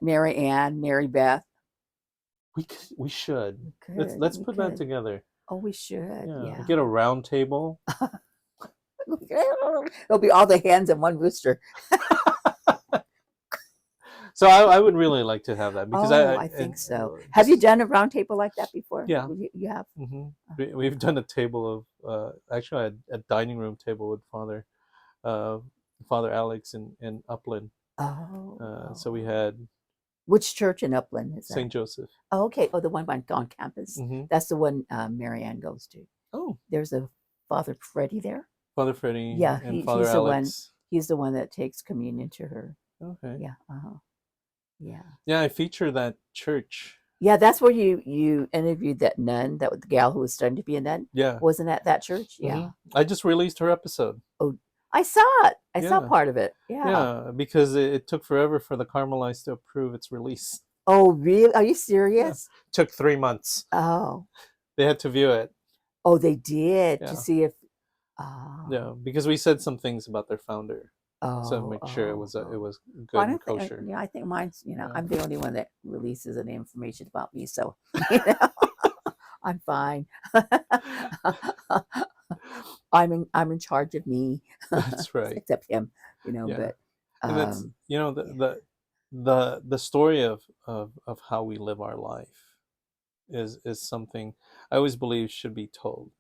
Mary Ann, Mary Beth. We should. We could, Let's we put that could. together. Oh, we should. Yeah. Yeah. Get a round table. It'll be all the hens and one rooster. So I would really like to have that because Oh, I I think and so. Have you just done a round table like that before? yeah. You have? Hmm. Okay. We've done a table of actually a dining room table with uh, Father Alex in Upland. Oh, So we oh. had Which church in Upland is that? Saint Joseph. Oh, okay. Oh, the one on campus. Hmm. That's the one Marianne goes to. Oh, There's a Father Freddie there. Father Freddie Yeah, and Father he's the one. Alex. He's the one that takes communion to her. Okay. Yeah. Yeah. Yeah, I feature that church. Yeah, that's where you interviewed that nun, the gal who was studying to be a nun. Yeah. Wasn't that church? Hmm. Yeah. I just released her episode. Oh, I saw it. I saw Yeah. part of it. Yeah. Yeah, because it took forever for the Carmelites to approve its release. Oh, really? Are you Yeah. serious? Took 3 months. Oh. They had to view it. Oh, they did to Yeah. see if. Yeah, Oh. because we said some things about their founder. So Oh. make sure it Oh. Oh. was Well, I good and don't think. kosher. Yeah, I think mine's. Yeah. I'm the only one that releases any information about me, so you know, I'm fine. I'm in charge of me, That's right. except him. Yeah. But And that's yeah. the story of how we live our life is something I always believe should be told.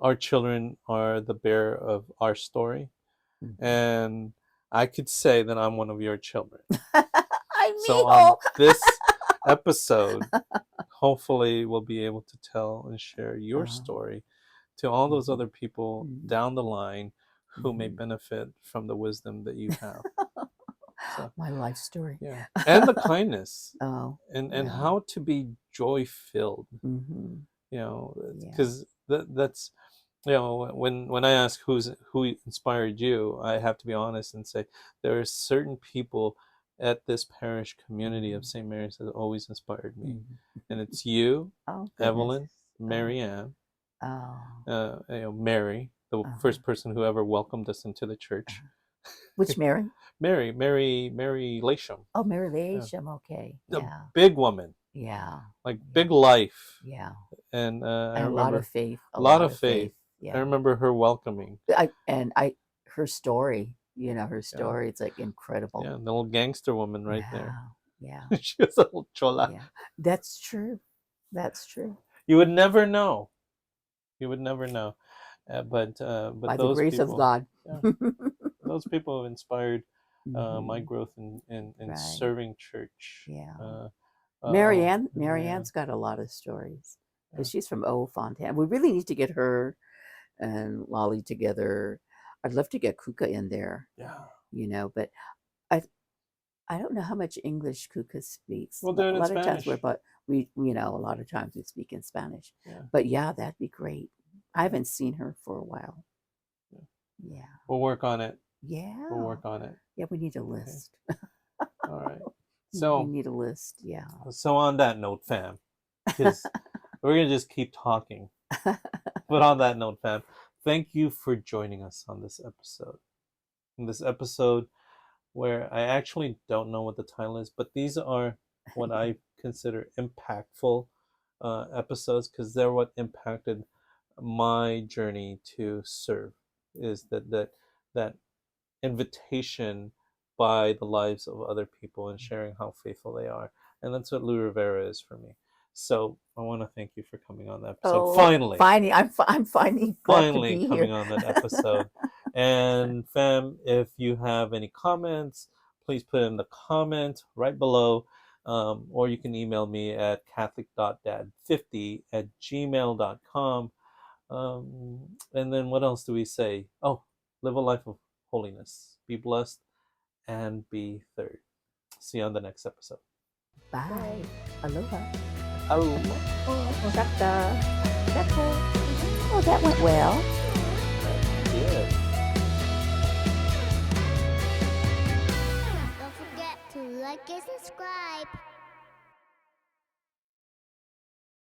Our children are the bearer of our story, Mhm. and I could say that I'm one of your children. Ay, So mijo! on this episode, hopefully we'll be able to tell and share your Uh, story to all those mhm, other people mhm, down the line who may mhm. benefit from the wisdom that you have. So My life story. yeah, and the kindness, Oh, and yeah. how to be joy filled. Hmm. Yeah. Because that's when I ask who inspired you, I have to be honest and say there are certain people at this parish community of Hmm. St. Mary's that always inspired me, Hmm. and it's you, Oh, goodness. Evelyn, Oh, Marianne, oh. Mary, the Uh-huh. first person who ever welcomed us into the church. Uh-huh. Which Mary? Mary Lasham, Oh, Mary yeah. Lasham. Okay. A Yeah. big woman, Yeah. like Yeah. big life, Yeah. and I And a lot of remember faith. A a lot lot of of faith. faith. I Yeah. remember her welcoming. Her story, her Yeah, story, it's like incredible. yeah, the little gangster woman right there. Yeah. Yeah. She was a little chola. Yeah. That's true. That's true. You would never know. You would never know. But By the those grace of people, God. yeah, those people have inspired my Hmm. growth in Right. serving church. Yeah. Yeah, Marianne's got a lot of stories yeah, because she's from Old Fontana. We really need to get her and Lolly together. I'd love to get Kuka in there, yeah. but I I don't know how much English Kuka speaks. We'll do it A in lot of times Spanish. a lot of times we speak in Spanish. Yeah, But yeah, that'd be great. I haven't seen her for a while. yeah. Yeah. We'll work on it. We'll Yeah. work on it. Yeah, we need a Okay. list. All right. We So, need a list. Yeah. so on that note, fam, because we're gonna just keep talking. But on that note, fam, thank you for joining us on this episode. In this episode, where I actually don't know what the title is, but these are what I consider impactful episodes because they're what impacted my journey to serve. Is that invitation by the lives of other people and sharing how faithful they are, and that's what Lou Rivera is for me. So I want to thank you for coming on that episode. Oh, Finally, I'm finally glad to finally be coming here. on that episode. And fam, if you have any comments, please put in the comment right below. Or you can email me at catholic.dad50@gmail.com. And then what else do we say? Oh, live a life of holiness. Be blessed and be third. See you on the next episode. Bye. Aloha. Aloha. Oh, Shakta. Shakta. Oh, that went well. Good. Don't forget to like and subscribe.